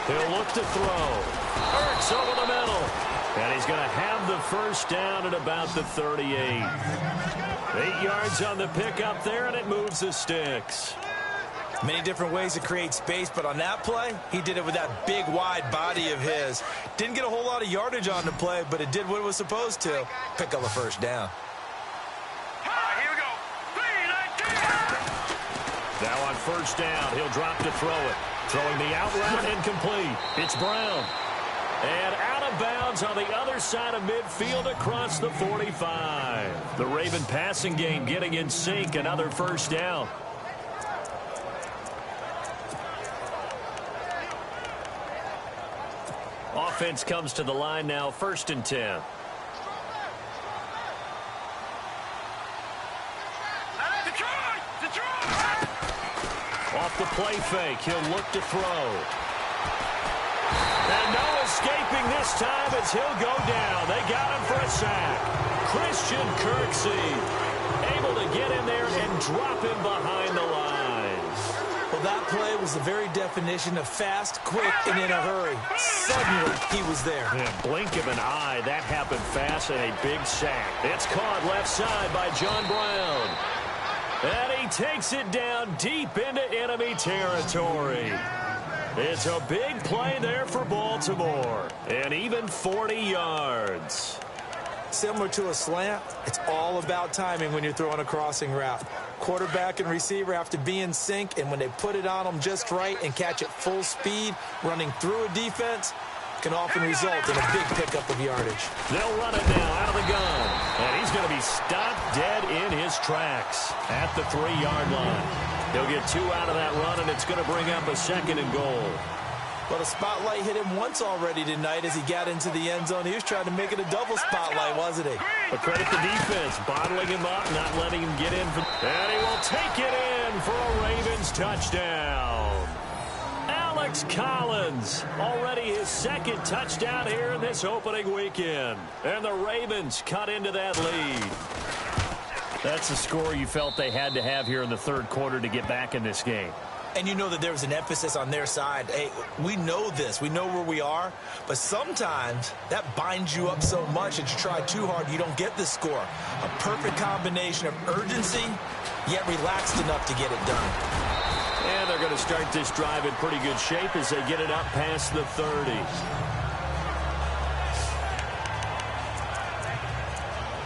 He'll look to throw. Ertz over the middle. And he's going to have the first down at about the 38. 8 yards on the pickup there, and it moves the sticks. Many different ways to create space, but on that play, he did it with that big, wide body of his. Didn't get a whole lot of yardage on the play, but it did what it was supposed to. Pick up a first down. Here we go. 3-19. Now on first down, he'll drop to throw it. Throwing the out route incomplete. It's Brown. And out of bounds on the other side of midfield across the 45. The Raven passing game getting in sync. Another first down. Offense comes to the line now, 1st and 10. Off the play fake, he'll look to throw. And no escaping this time as he'll go down. They got him for a sack. Christian Kirksey able to get in there and drop him behind the lines. Well, that play was the very definition of fast, quick, and in a hurry. Suddenly, he was there. Yeah, blink of an eye, that happened fast and a big sack. It's caught left side by John Brown. And he takes it down deep into enemy territory. It's a big play there for Baltimore. And even 40 yards. Similar to a slant, it's all about timing when you're throwing a crossing route. Quarterback and receiver have to be in sync, and when they put it on them just right and catch it full speed, running through a defense can often result in a big pickup of yardage. They'll run it now out of the gun. And he's going to be stopped dead in his tracks at the 3-yard line. He'll get 2 out of that run, and it's going to bring up a 2nd and goal. Well, the spotlight hit him once already tonight as he got into the end zone. He was trying to make it a double spotlight, wasn't he? But credit the defense, bottling him up, not letting him get in. And he will take it in for a Ravens touchdown. Alex Collins, already his 2nd touchdown here in this opening weekend. And the Ravens cut into that lead. That's the score you felt they had to have here in the 3rd quarter to get back in this game. And you know that there was an emphasis on their side. Hey, we know this. We know where we are. But sometimes that binds you up so much that you try too hard, you don't get the score. A perfect combination of urgency, yet relaxed enough to get it done. And they're going to start this drive in pretty good shape as they get it up past the 30.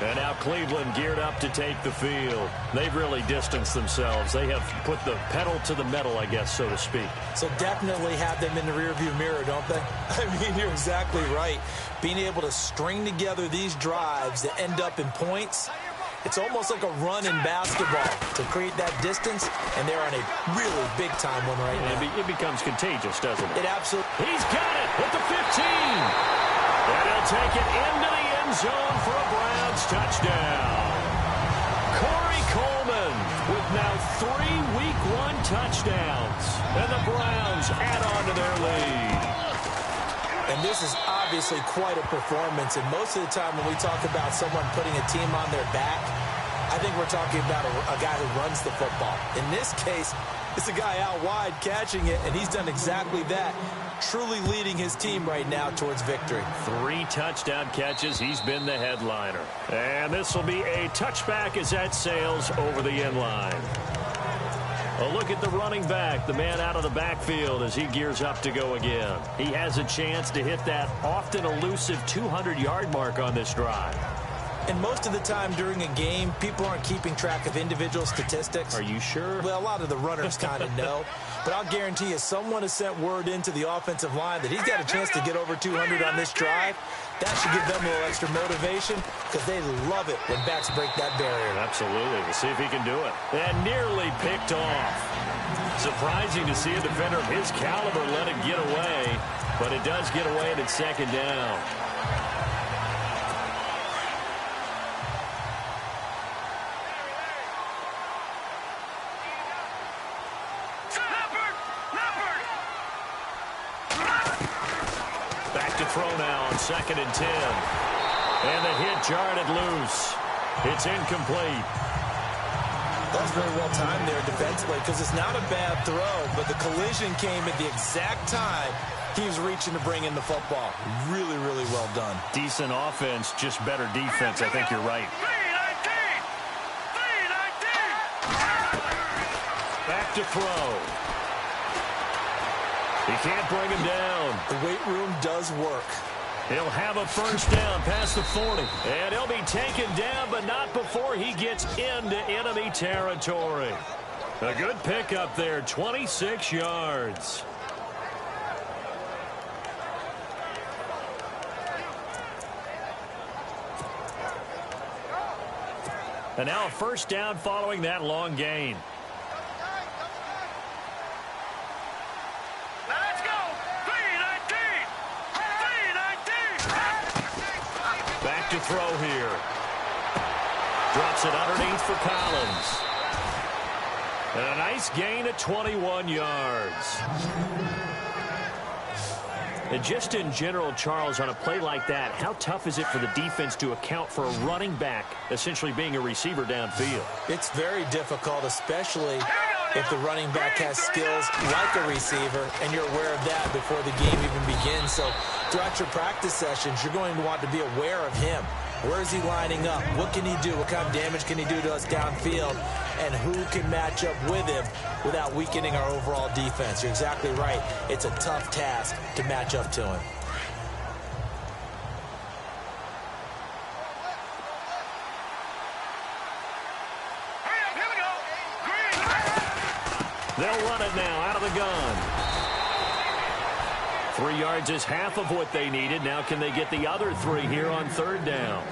And now Cleveland geared up to take the field. They've really distanced themselves. They have put the pedal to the metal, I guess, so to speak. So definitely have them in the rearview mirror, don't they? I mean, you're exactly right. Being able to string together these drives that end up in points, it's almost like a run in basketball to create that distance, and they're on a really big-time one right now. It becomes contagious, doesn't it? It absolutely. He's got it at the 15. And he'll take it into the end zone for a Browns touchdown. Corey Coleman with now 3 Week 1 touchdowns. And the Browns add on to their lead. And this is obviously quite a performance. And most of the time when we talk about someone putting a team on their back, I think we're talking about a guy who runs the football. In this case, it's a guy out wide catching it, and he's done exactly that, truly leading his team right now towards victory. 3 touchdown catches. He's been the headliner. And this will be a touchback as that sails over the end line. A look at the running back, the man out of the backfield as he gears up to go again. He has a chance to hit that often elusive 200-yard mark on this drive. And most of the time during a game, people aren't keeping track of individual statistics. Are you sure? Well, a lot of the runners kind of know. But I'll guarantee you someone has sent word into the offensive line that he's got a chance to get over 200 on this drive. That should give them a little extra motivation because they love it when backs break that barrier. Absolutely. We'll see if he can do it. And nearly picked off. Surprising to see a defender of his caliber let it get away. But it does get away and it's 2nd down. to throw now on 2nd and 10. And the hit jarred it loose. It's incomplete. That was very well timed there defensively because it's not a bad throw, but the collision came at the exact time he was reaching to bring in the football. Really, really well done. Decent offense, just better defense. I think you're right. Back to throw. He can't bring him down. The weight room does work. He'll have a first down past the 40. And he'll be taken down, but not before he gets into enemy territory. A good pickup there, 26 yards. And now a first down following that long gain. Let's go! 319! 319! Back to throw here. Drops it underneath for Collins. And a nice gain at 21 yards. And just in general, Charles, on a play like that, how tough is it for the defense to account for a running back essentially being a receiver downfield? It's very difficult, especially if the running back has skills like a receiver, and you're aware of that before the game even begins. So throughout your practice sessions, you're going to want to be aware of him. Where is he lining up? What can he do? What kind of damage can he do to us downfield? And who can match up with him without weakening our overall defense? You're exactly right. It's a tough task to match up to him. Here we go! Green! They'll run it now out of the gun. 3 yards is half of what they needed. Now can they get the other 3 here on 3rd down?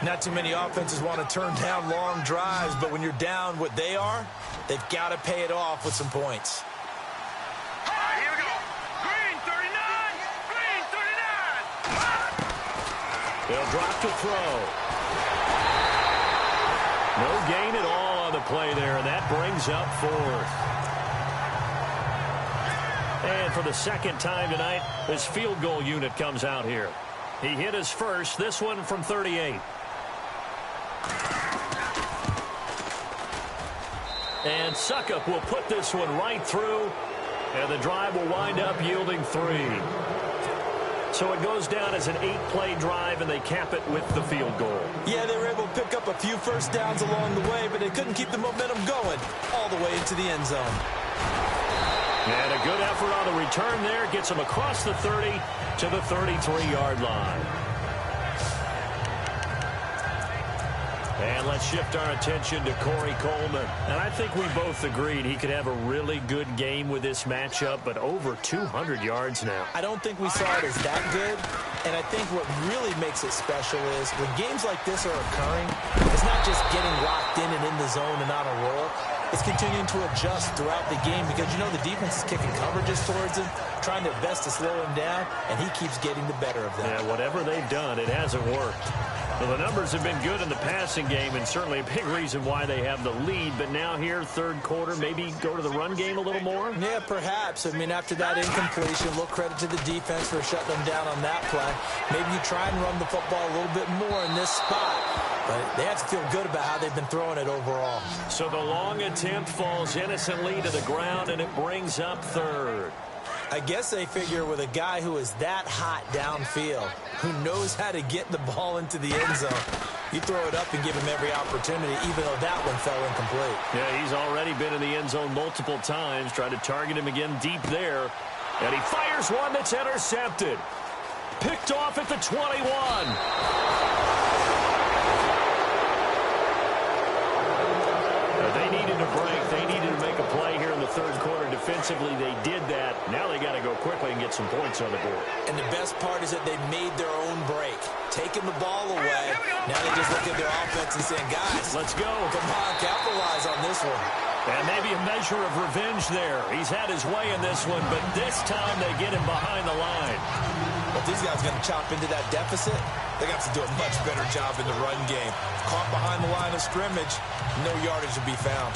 Not too many offenses want to turn down long drives, but when you're down what they are, they've got to pay it off with some points. Here we go! Green 39! Green 39! They'll drop to throw. No gain at all on the play there, and that brings up 4th. And for the second time tonight, this field goal unit comes out here. He hit his first, this one from 38. And Suckup will put this one right through, and the drive will wind up yielding 3. So it goes down as an 8-play drive, and they cap it with the field goal. Yeah, they were able to pick up a few first downs along the way, but they couldn't keep the momentum going all the way into the end zone. And a good effort on the return there. Gets him across the 30 to the 33-yard line. And let's shift our attention to Corey Coleman. And I think we both agreed he could have a really good game with this matchup, but over 200 yards now. I don't think we saw it as that good, and I think what really makes it special is when games like this are occurring, it's not just getting locked in and in the zone and on a roll. It's continuing to adjust throughout the game because, you know, the defense is kicking coverages towards him, trying their best to slow him down, and he keeps getting the better of them. Yeah, whatever they've done, it hasn't worked. Well, the numbers have been good in the passing game and certainly a big reason why they have the lead. But now here, 3rd quarter, maybe go to the run game a little more? Yeah, perhaps. I mean, after that incompletion, a little credit to the defense for shutting them down on that play. Maybe you try and run the football a little bit more in this spot. But they have to feel good about how they've been throwing it overall. So the long attempt falls innocently to the ground, and it brings up 3rd. I guess they figure with a guy who is that hot downfield, who knows how to get the ball into the end zone, you throw it up and give him every opportunity, even though that one fell incomplete. Yeah, he's already been in the end zone multiple times. Tried to target him again deep there. And he fires one that's intercepted. Picked off at the 21. They needed a break. They needed to make a play here in the 3rd quarter. Defensively, they did that. Now they got to go quickly and get some points on the board. And the best part is that they made their own break, taking the ball away. Now they just look at their offense and saying, guys, let's go. Come on, capitalize on this one. And maybe a measure of revenge there. He's had his way in this one, but this time they get him behind the line. Well, if these guys are going to chop into that deficit, they got to do a much better job in the run game. Caught behind the line of scrimmage, no yardage to be found.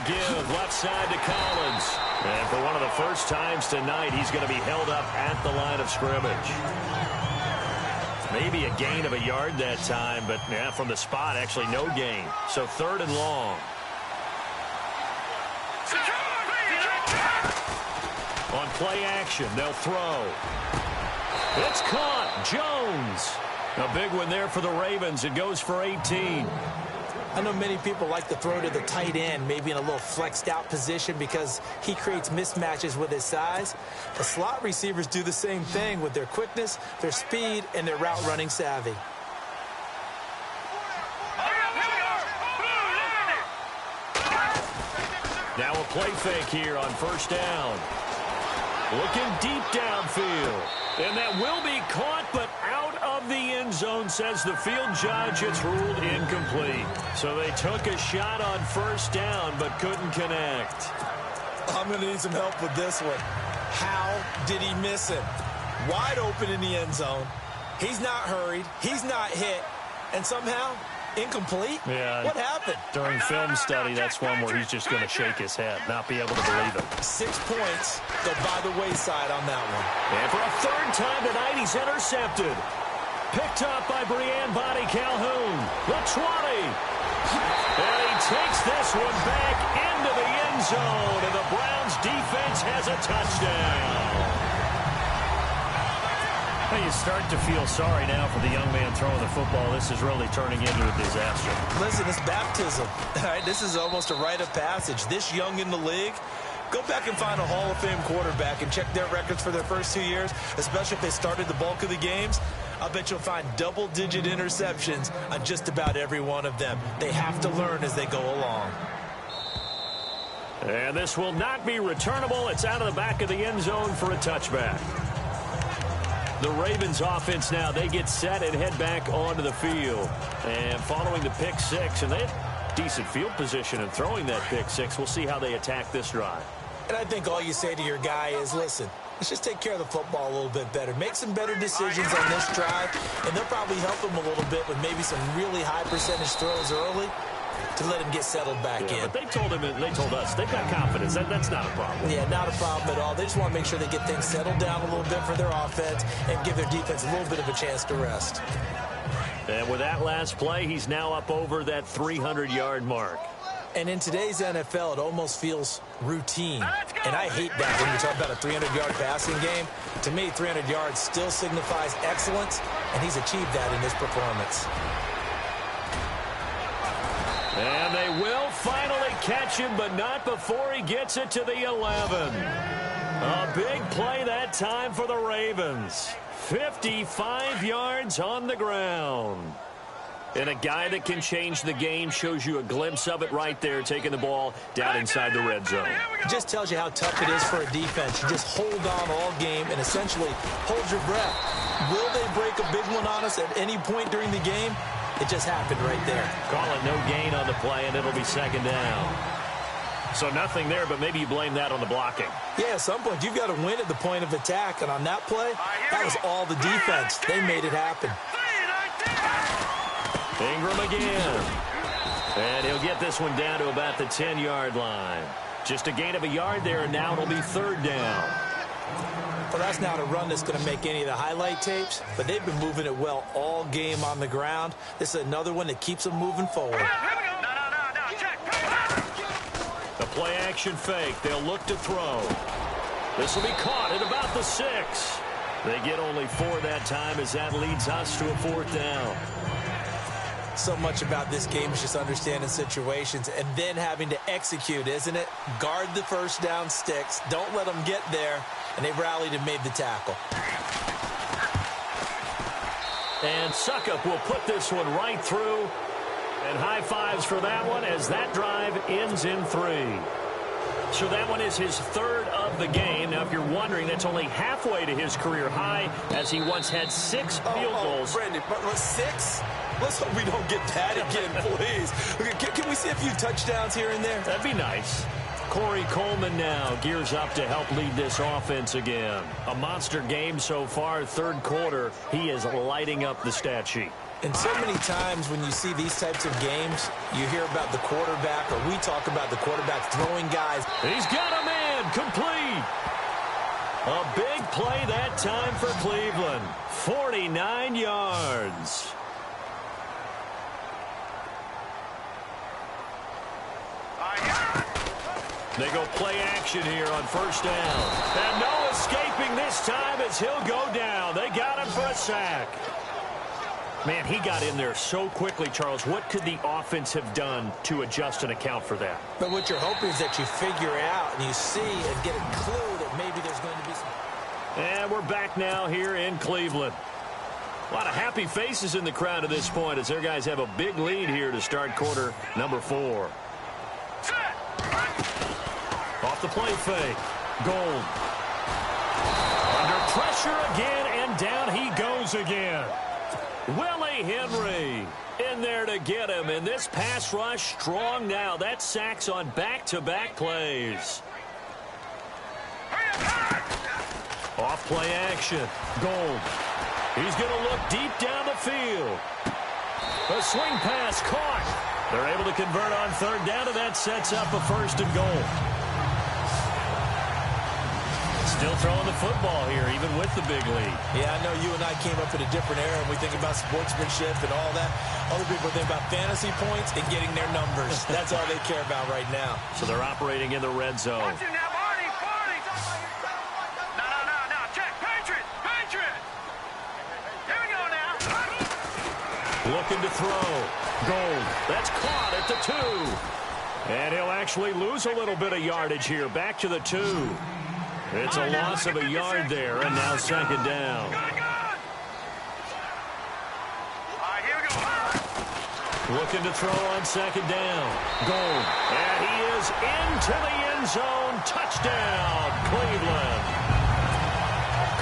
the give left side to Collins. And for one of the first times tonight, he's going to be held up at the line of scrimmage. Maybe a gain of a yard that time, but yeah, from the spot, actually no gain. So 3rd and long. On play action, they'll throw. It's caught. Jones. A big one there for the Ravens. It goes for 18. I know many people like to throw to the tight end, maybe in a little flexed out position because he creates mismatches with his size. The slot receivers do the same thing with their quickness, their speed, and their route running savvy. Now a play fake here on 1st down. Looking deep downfield. And that will be caught, but out of the end zone, says the field judge. It's ruled incomplete. So they took a shot on 1st down, but couldn't connect. I'm going to need some help with this one. How did he miss him? Wide open in the end zone. He's not hurried. He's not hit. And somehow, incomplete? Yeah. What happened? During film study, that's one where he's just going to shake his head, not be able to believe it. 6 points go by the wayside on that one. And for a 3rd time tonight, he's intercepted. Picked up by Brianne Body Calhoun. The 20. And he takes this one back into the end zone, and the Browns defense has a touchdown. Well, you start to feel sorry now for the young man throwing the football. This is really turning into a disaster. Listen, it's baptism. All right, this is almost a rite of passage. This young in the league, go back and find a Hall of Fame quarterback and check their records for their first 2 years, especially if they started the bulk of the games. I bet you'll find double-digit interceptions on just about every one of them. They have to learn as they go along. And this will not be returnable. It's out of the back of the end zone for a touchback. The Ravens offense now, they get set and head back onto the field. And following the pick 6, and they have decent field position and throwing that pick 6, we'll see how they attack this drive. And I think all you say to your guy is, listen, let's just take care of the football a little bit better. Make some better decisions on this drive, and they'll probably help him a little bit with maybe some really high percentage throws early to let him get settled back in. But they told him, they told us, they've got confidence. That's not a problem. Yeah, not a problem at all. They just want to make sure they get things settled down a little bit for their offense and give their defense a little bit of a chance to rest. And with that last play, he's now up over that 300-yard mark. And in today's NFL, it almost feels routine. And I hate that when you talk about a 300-yard passing game. To me, 300 yards still signifies excellence, and he's achieved that in this performance. And they will finally catch him, but not before he gets it to the 11. A big play that time for the Ravens. 55 yards on the ground. And a guy that can change the game, shows you a glimpse of it right there, taking the ball down inside the red zone. It just tells you how tough it is for a defense. You just hold on all game and essentially hold your breath. Will they break a big one on us at any point during the game? It just happened right there. Call it no gain on the play, and it'll be 2nd down. So nothing there, but maybe you blame that on the blocking. Yeah, at some point, you've got to win at the point of attack. And on that play, that was all the defense. They made it happen. Ingram again. And he'll get this one down to about the 10-yard line. Just a gain of a yard there, and now it'll be 3rd down. Well, that's not a run that's going to make any of the highlight tapes, but they've been moving it well all game on the ground. This is another one that keeps them moving forward. The play-action fake. They'll look to throw. This will be caught at about the 6. They get only 4 that time as that leads us to a 4th down. So much about this game is just understanding situations and then having to execute, isn't it? Guard the first down sticks. Don't let them get there. And they rallied and made the tackle. And Suckup will put this one right through. And high fives for that one as that drive ends in 3. So that one is his 3rd of the game. Now, if you're wondering, that's only halfway to his career high, as he once had 6 field goals. Brandon, 6? Let's hope we don't get that again, please. Can we see a few touchdowns here and there? That'd be nice. Corey Coleman now gears up to help lead this offense again. A monster game so far, third quarter. He is lighting up the stat sheet. And so many times when you see these types of games, you hear about the quarterback, or we talk about the quarterback throwing guys. He's got a man, complete. A big play that time for Cleveland. 49 yards. They go play action here on first down. And no escaping this time as he'll go down. They got him for a sack. Man, he got in there so quickly, Charles. What could the offense have done to adjust and account for that? But what you're hoping is that you figure out and you see and get a clue that maybe there's going to be some... And we're back now here in Cleveland. A lot of happy faces in the crowd at this point as their guys have a big lead here to start quarter number 4. Off the play fake. Gold. Under pressure again, and down he goes again. Willie Henry in there to get him, and this pass rush strong now. That's sacks on back-to-back plays. Off play action. Gold. He's going to look deep down the field. A swing pass caught. They're able to convert on third down, and that sets up a first and goal. Still throwing the football here, even with the big lead. Yeah, I know you and I came up in a different era, and we think about sportsmanship and all that. Other people think about fantasy points and getting their numbers. That's all they care about right now. So they're operating in the red zone. Watch him now, Barney. No. Check. Patriot. Here we go now. Looking to throw. Gold. That's caught at the 2. And he'll actually lose a little bit of yardage here. Back to the 2. It's a loss of a yard there, and now second down. Good. All right, here we go. Looking to throw on second down. Gold. And he is into the end zone. Touchdown, Cleveland.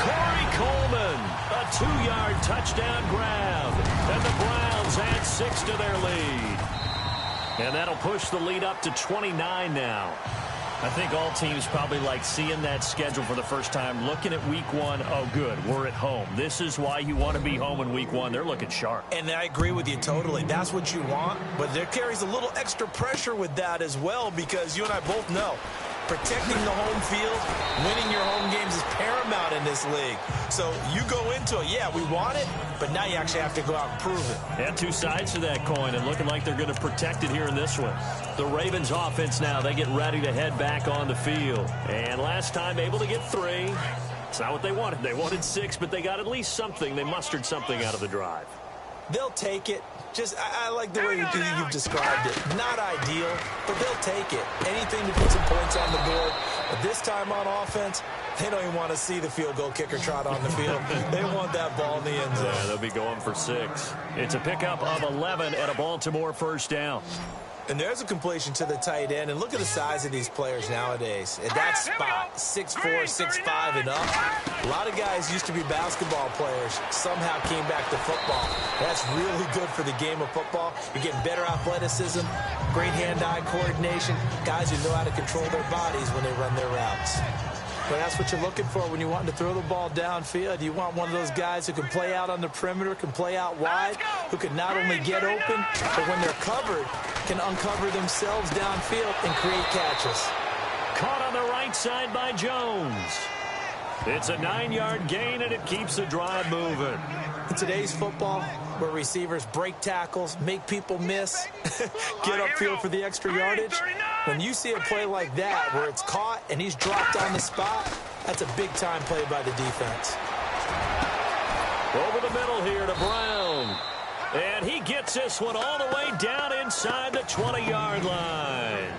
Corey Coleman, a 2-yard touchdown grab. And the Browns add 6 to their lead. And that'll push the lead up to 29 now. I think all teams probably like seeing that schedule for the first time, looking at week 1. Oh, good, we're at home. This is why you want to be home in week 1. They're looking sharp. And I agree with you totally. That's what you want. But there carries a little extra pressure with that as well, because you and I both know protecting the home field, winning your home games is paramount in this league. So you go into it, yeah, we want it, but now you actually have to go out and prove it. Yeah, 2 sides to that coin, and looking like they're going to protect it here in this one. The Ravens offense now, they get ready to head back on the field. And last time able to get 3. It's not what they wanted. They wanted 6, but they got at least something. They mustered something out of the drive. They'll take it. I like the way you've described it. Not ideal, but they'll take it. Anything to put some points on the board. But this time on offense, they don't even want to see the field goal kicker trot on the field. They want that ball in the end zone. Yeah, they'll be going for 6. It's a pickup of 11 at a Baltimore first down. And there's a completion to the tight end. And look at the size of these players nowadays. At that spot, 6'4", 6'5", and up. A lot of guys used to be basketball players. Somehow came back to football. That's really good for the game of football. You're getting better athleticism, great hand-eye coordination, guys who know how to control their bodies when they run their routes. But that's what you're looking for when you're wanting to throw the ball downfield. You want one of those guys who can play out on the perimeter, can play out wide, who can not only get open, but when they're covered, can uncover themselves downfield and create catches. Caught on the right side by Jones. It's a 9-yard gain, and it keeps the drive moving. In today's football, where receivers break tackles, make people miss, get upfield for the extra yardage, when you see a play like that where it's caught and he's dropped on the spot, that's a big-time play by the defense. Over the middle here to Brown. And he gets this one all the way down inside the 20-yard line.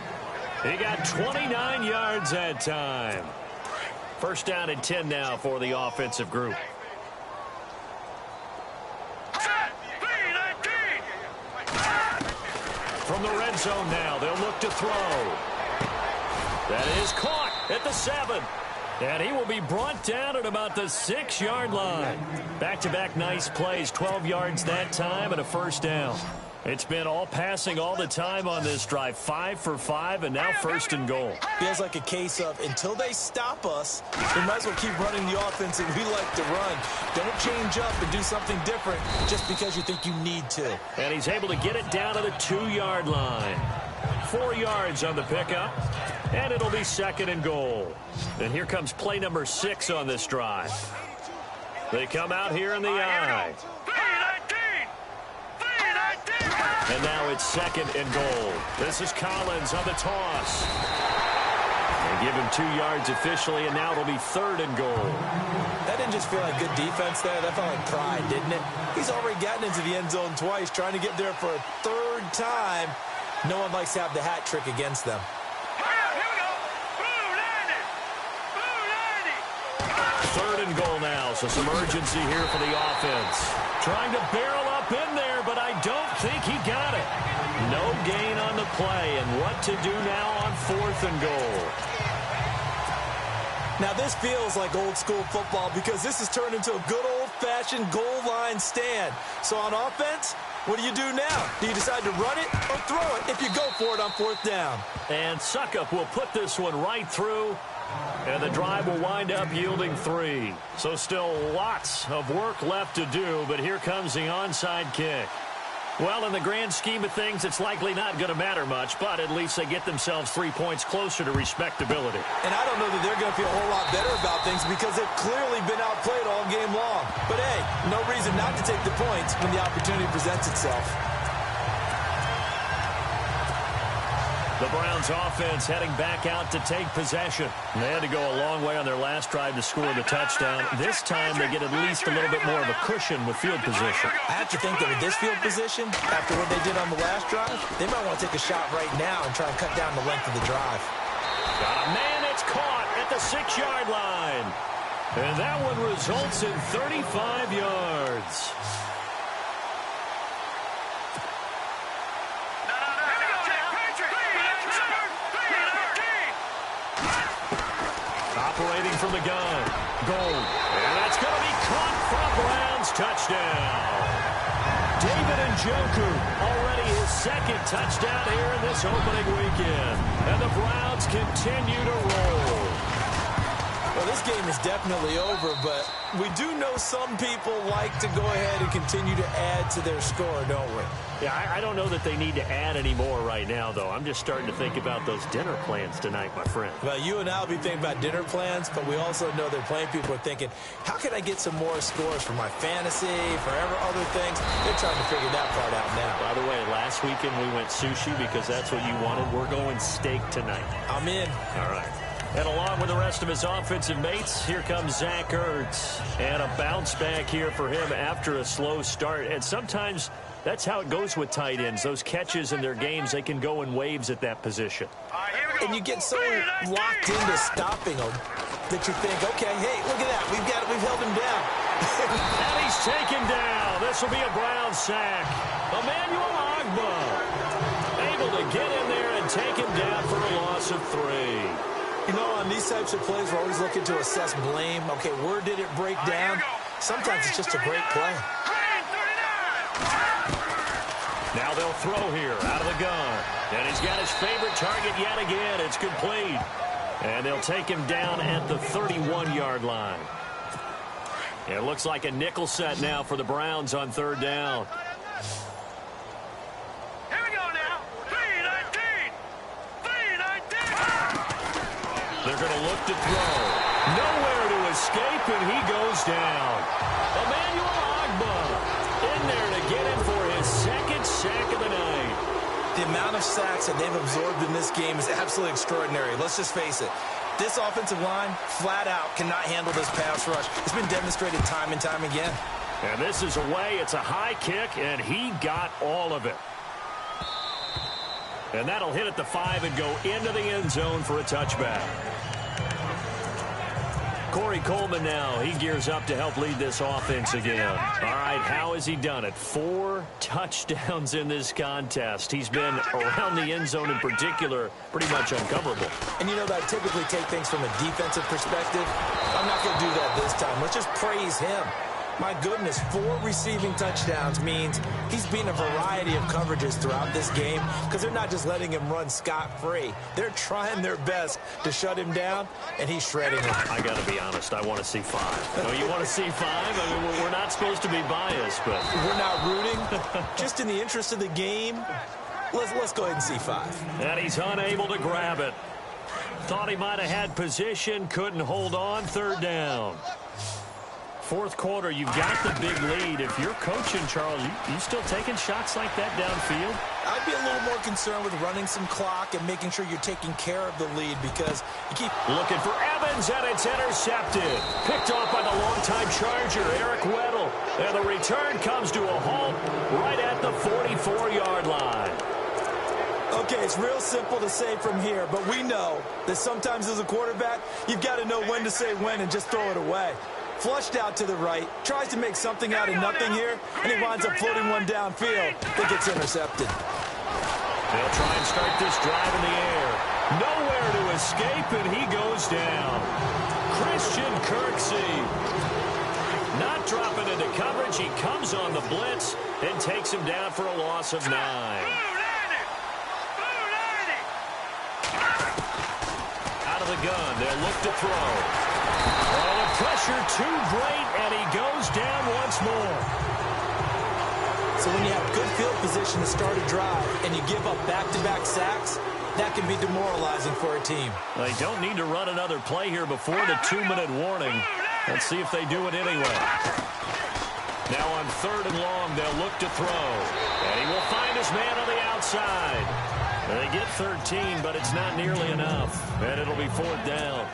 He got 29 yards that time. First down and 10 now for the offensive group. From the red zone now, they'll look to throw. That is caught at the 7. And he will be brought down at about the 6-yard line. Back-to-back nice plays, 12 yards that time and a first down. It's been all passing all the time on this drive. 5 for 5, and now 1st and goal. Feels like a case of until they stop us, we might as well keep running the offense that we like to run. Don't change up and do something different just because you think you need to. And he's able to get it down to the 2-yard line. 4 yards on the pickup, and it'll be 2nd and goal. And here comes play number 6 on this drive. They come out here in the I. And now it's 2nd and goal. This is Collins on the toss. They give him 2 yards officially, and now it'll be 3rd and goal. That didn't just feel like good defense there. That felt like pride, didn't it? He's already gotten into the end zone twice, trying to get there for a 3rd time. No one likes to have the hat trick against them. Third and goal now, so some urgency here for the offense. Trying to barrel up in there, but I don't think he got it. No gain on the play, and what to do now on 4th and goal. Now this feels like old school football because this has turned into a good old-fashioned goal line stand. So on offense, what do you do now? Do you decide to run it or throw it if you go for it on 4th down? And Suckup will put this one right through. And the drive will wind up yielding 3. So still lots of work left to do, but here comes the onside kick. Well, in the grand scheme of things, it's likely not going to matter much, but at least they get themselves 3 points closer to respectability. And I don't know that they're going to feel a whole lot better about things because they've clearly been outplayed all game long. But hey, no reason not to take the points when the opportunity presents itself. The Browns offense heading back out to take possession. They had to go a long way on their last drive to score the touchdown. This time they get at least a little bit more of a cushion with field position. I have to think that with this field position, after what they did on the last drive, they might want to take a shot right now and try and cut down the length of the drive. Got a man, it's caught at the 6-yard line. And that one results in 35 yards. Operating from the gun. Gold. And that's going to be caught for a Browns touchdown. David Njoku already his 2nd touchdown here in this opening weekend. And the Browns continue to roll. Well, this game is definitely over, but we do know some people like to go ahead and continue to add to their score, don't we? Yeah, I don't know that they need to add any more right now, though. I'm just starting to think about those dinner plans tonight, my friend. Well, you and I will be thinking about dinner plans, but we also know they're playing people are thinking, how can I get some more scores for my fantasy, for other things? They're trying to figure that part out now. By the way, last weekend we went sushi because that's what you wanted. We're going steak tonight. I'm in. All right. And along with the rest of his offensive mates, here comes Zach Ertz. And a bounce back here for him after a slow start. And sometimes that's how it goes with tight ends. Those catches in their games, they can go in waves at that position. And you get so locked into stopping them that you think, okay, hey, look at that. We've held him down. And he's taken down. This will be a Brown sack. Emmanuel Agba able to get in there and take him down for a loss of 3. You know, on these types of plays, we're always looking to assess blame. Okay, where did it break down? Sometimes it's just a great play. Now they'll throw here out of the gun. And he's got his favorite target yet again. It's complete. And they'll take him down at the 31-yard line. It looks like a nickel set now for the Browns on 3rd down. They're going to look to throw. Nowhere to escape, and he goes down. Emmanuel Agba in there to get him for his 2nd sack of the night. The amount of sacks that they've absorbed in this game is absolutely extraordinary. Let's just face it. This offensive line, flat out, cannot handle this pass rush. It's been demonstrated time and time again. And this is away. It's a high kick, and he got all of it. And that'll hit at the 5 and go into the end zone for a touchback. Corey Coleman now, he gears up to help lead this offense again. All right, how has he done it? 4 touchdowns in this contest. He's been around the end zone in particular, pretty much uncoverable. And you know that I typically take things from a defensive perspective. I'm not going to do that this time. Let's just praise him. My goodness, 4 receiving touchdowns means he's beaten a variety of coverages throughout this game because they're not just letting him run scot-free. They're trying their best to shut him down, and he's shredding him. I got to be honest, I want to see 5. No, you want to see 5? I mean, we're not supposed to be biased, but... We're not rooting. Just in the interest of the game, let's go ahead and see 5. And he's unable to grab it. Thought he might have had position, couldn't hold on, 3rd down. 4th quarter, you've got the big lead. If you're coaching, Charles, you still taking shots like that downfield? I'd be a little more concerned with running some clock and making sure you're taking care of the lead because you keep looking for Evans, and it's intercepted. Picked off by the longtime Charger, Eric Weddle. And the return comes to a halt right at the 44-yard line. Okay, it's real simple to say from here, but we know that sometimes as a quarterback, you've got to know when to say when and just throw it away. Flushed out to the right, tries to make something out of nothing here, and he winds up floating one downfield that gets intercepted. They'll try and start this drive in the air. Nowhere to escape, and he goes down. Christian Kirksey. Not dropping into coverage. He comes on the blitz and takes him down for a loss of 9. Out of the gun, they'll look to throw. Oh, the pressure too great, and he goes down once more. So when you have good field position to start a drive and you give up back-to-back sacks, that can be demoralizing for a team. They don't need to run another play here before the 2-minute warning. Let's see if they do it anyway. Now on 3rd and long, they'll look to throw. And he will find his man on the outside. They get 13, but it's not nearly enough. And it'll be 4th down.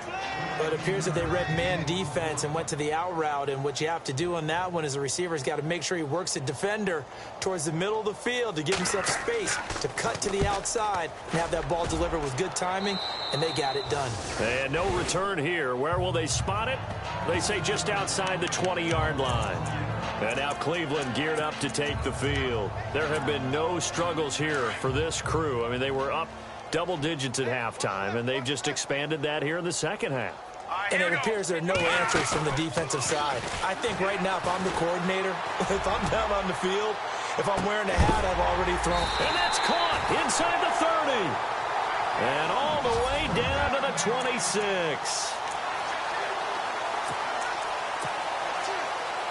But it appears that they read man defense and went to the out route, and what you have to do on that one is the receiver's got to make sure he works the defender towards the middle of the field to give himself space to cut to the outside and have that ball delivered with good timing, and they got it done. And no return here. Where will they spot it? They say just outside the 20-yard line. And now Cleveland geared up to take the field. There have been no struggles here for this crew. I mean, they were up double digits at halftime, and they've just expanded that here in the second half. And it appears there are no answers from the defensive side. I think right now, if I'm the coordinator, if I'm down on the field, if I'm wearing a hat, I've already thrown. And that's caught inside the 30. And all the way down to the 26.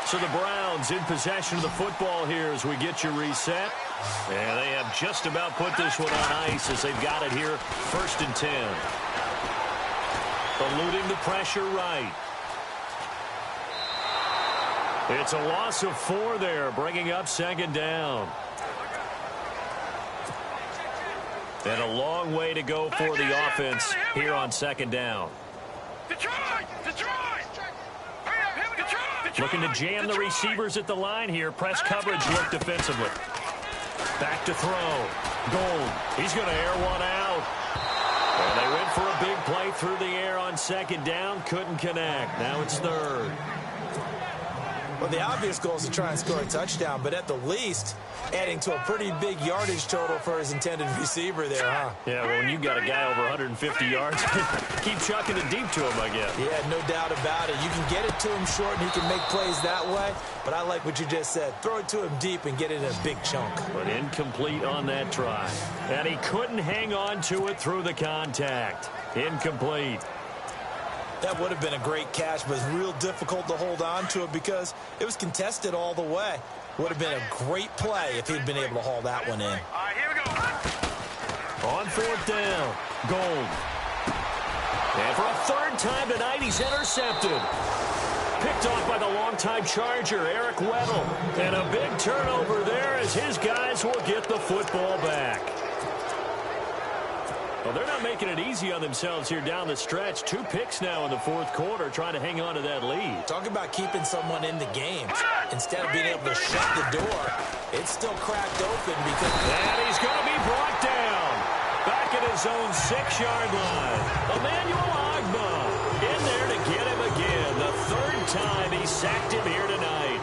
So the Browns in possession of the football here as we get you reset. And they have just about put this one on ice as they've got it here, 1st and 10. Eluding the pressure right. It's a loss of 4 there, bringing up 2nd down. And a long way to go for the offense here on 2nd down. Looking to jam the receivers at the line here. Press coverage look defensively. Back to throw. Gold. He's going to air one out. And they went for a big play through the air on 2nd down. Couldn't connect. Now it's 3rd. Well, the obvious goal is to try and score a touchdown, but at the least, adding to a pretty big yardage total for his intended receiver there, huh? Yeah, well, when you've got a guy over 150 yards, keep chucking it deep to him, I guess. Yeah, no doubt about it. You can get it to him short, and he can make plays that way, but I like what you just said. Throw it to him deep and get it in a big chunk. But incomplete on that try. And he couldn't hang on to it through the contact. Incomplete. That would have been a great catch, but it's real difficult to hold on to it because it was contested all the way. Would have been a great play if he'd been able to haul that one in. All right, here we go. On 4th down, Gold. And for a 3rd time tonight, he's intercepted. Picked off by the longtime Charger, Eric Weddle. And a big turnover there as his guys will get the football back. Well, they're not making it easy on themselves here down the stretch. 2 picks now in the 4th quarter, trying to hang on to that lead. Talk about keeping someone in the game. Instead of being able to shut the door, it's still cracked open because... And he's going to be brought down. Back at his own 6-yard line. Emmanuel Agba in there to get him again. The 3rd time he sacked him here tonight.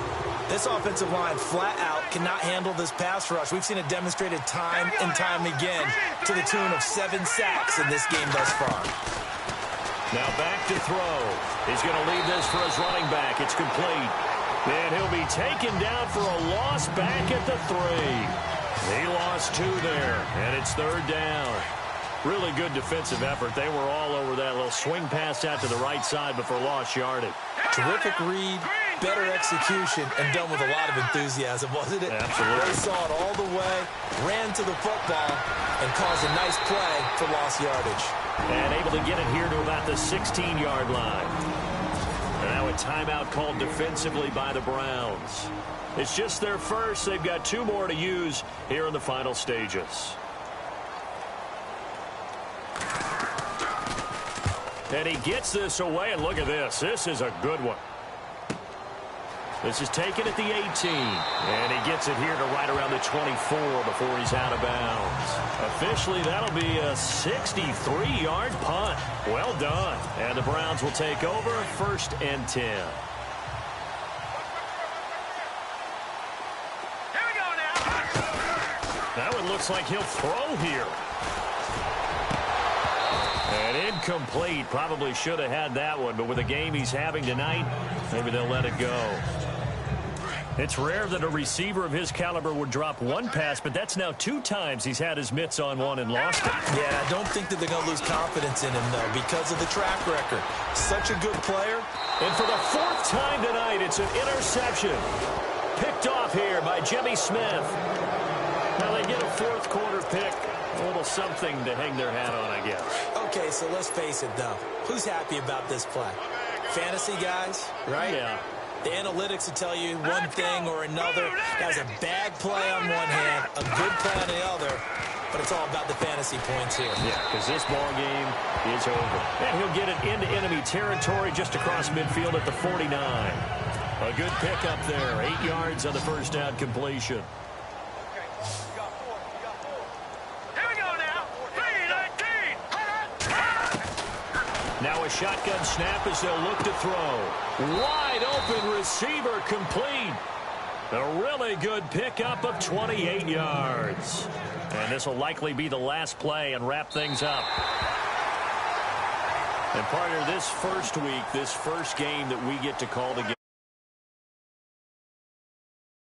This offensive line flat out cannot handle this pass rush. We've seen it demonstrated time and time again to the tune of 7 sacks in this game thus far. Now back to throw. He's going to leave this for his running back. It's complete. And he'll be taken down for a loss back at the 3. He lost 2 there, and it's 3rd down. Really good defensive effort. They were all over that little swing pass out to the right side before lost yardage. Terrific read, better execution, and done with a lot of enthusiasm, wasn't it? Absolutely. They saw it all the way, ran to the football, and caused a nice play for lost yardage. And able to get it here to about the 16-yard line. Now a timeout called defensively by the Browns. It's just their first. They've got 2 more to use here in the final stages. And he gets this away, and look at this. This is a good one. This is taken at the 18, and he gets it here to right around the 24 before he's out of bounds. Officially, that'll be a 63-yard punt. Well done. And the Browns will take over 1st and 10. Here we go now. That one looks like he'll throw here. And incomplete. Probably should have had that one, but with the game he's having tonight, maybe they'll let it go. It's rare that a receiver of his caliber would drop 1 pass, but that's now 2 times he's had his mitts on one and lost it. Yeah, I don't think that they're going to lose confidence in him, though, because of the track record. Such a good player. And for the 4th time tonight, it's an interception. Picked off here by Jimmy Smith. Now they get a 4th quarter pick. A little something to hang their hat on, I guess. Okay, so let's face it, though. Who's happy about this play? Fantasy guys, right? Yeah. The analytics will tell you one thing or another. That's a bad play on one hand, a good play on the other, but it's all about the fantasy points here. Yeah, because this ball game is over. And he'll get it into enemy territory just across midfield at the 49. A good pickup there. 8 yards on the 1st down completion. Now a shotgun snap as they'll look to throw. Wide open receiver complete. A really good pickup of 28 yards. And this will likely be the last play and wrap things up. And partner, this first week, this first game that we get to call together.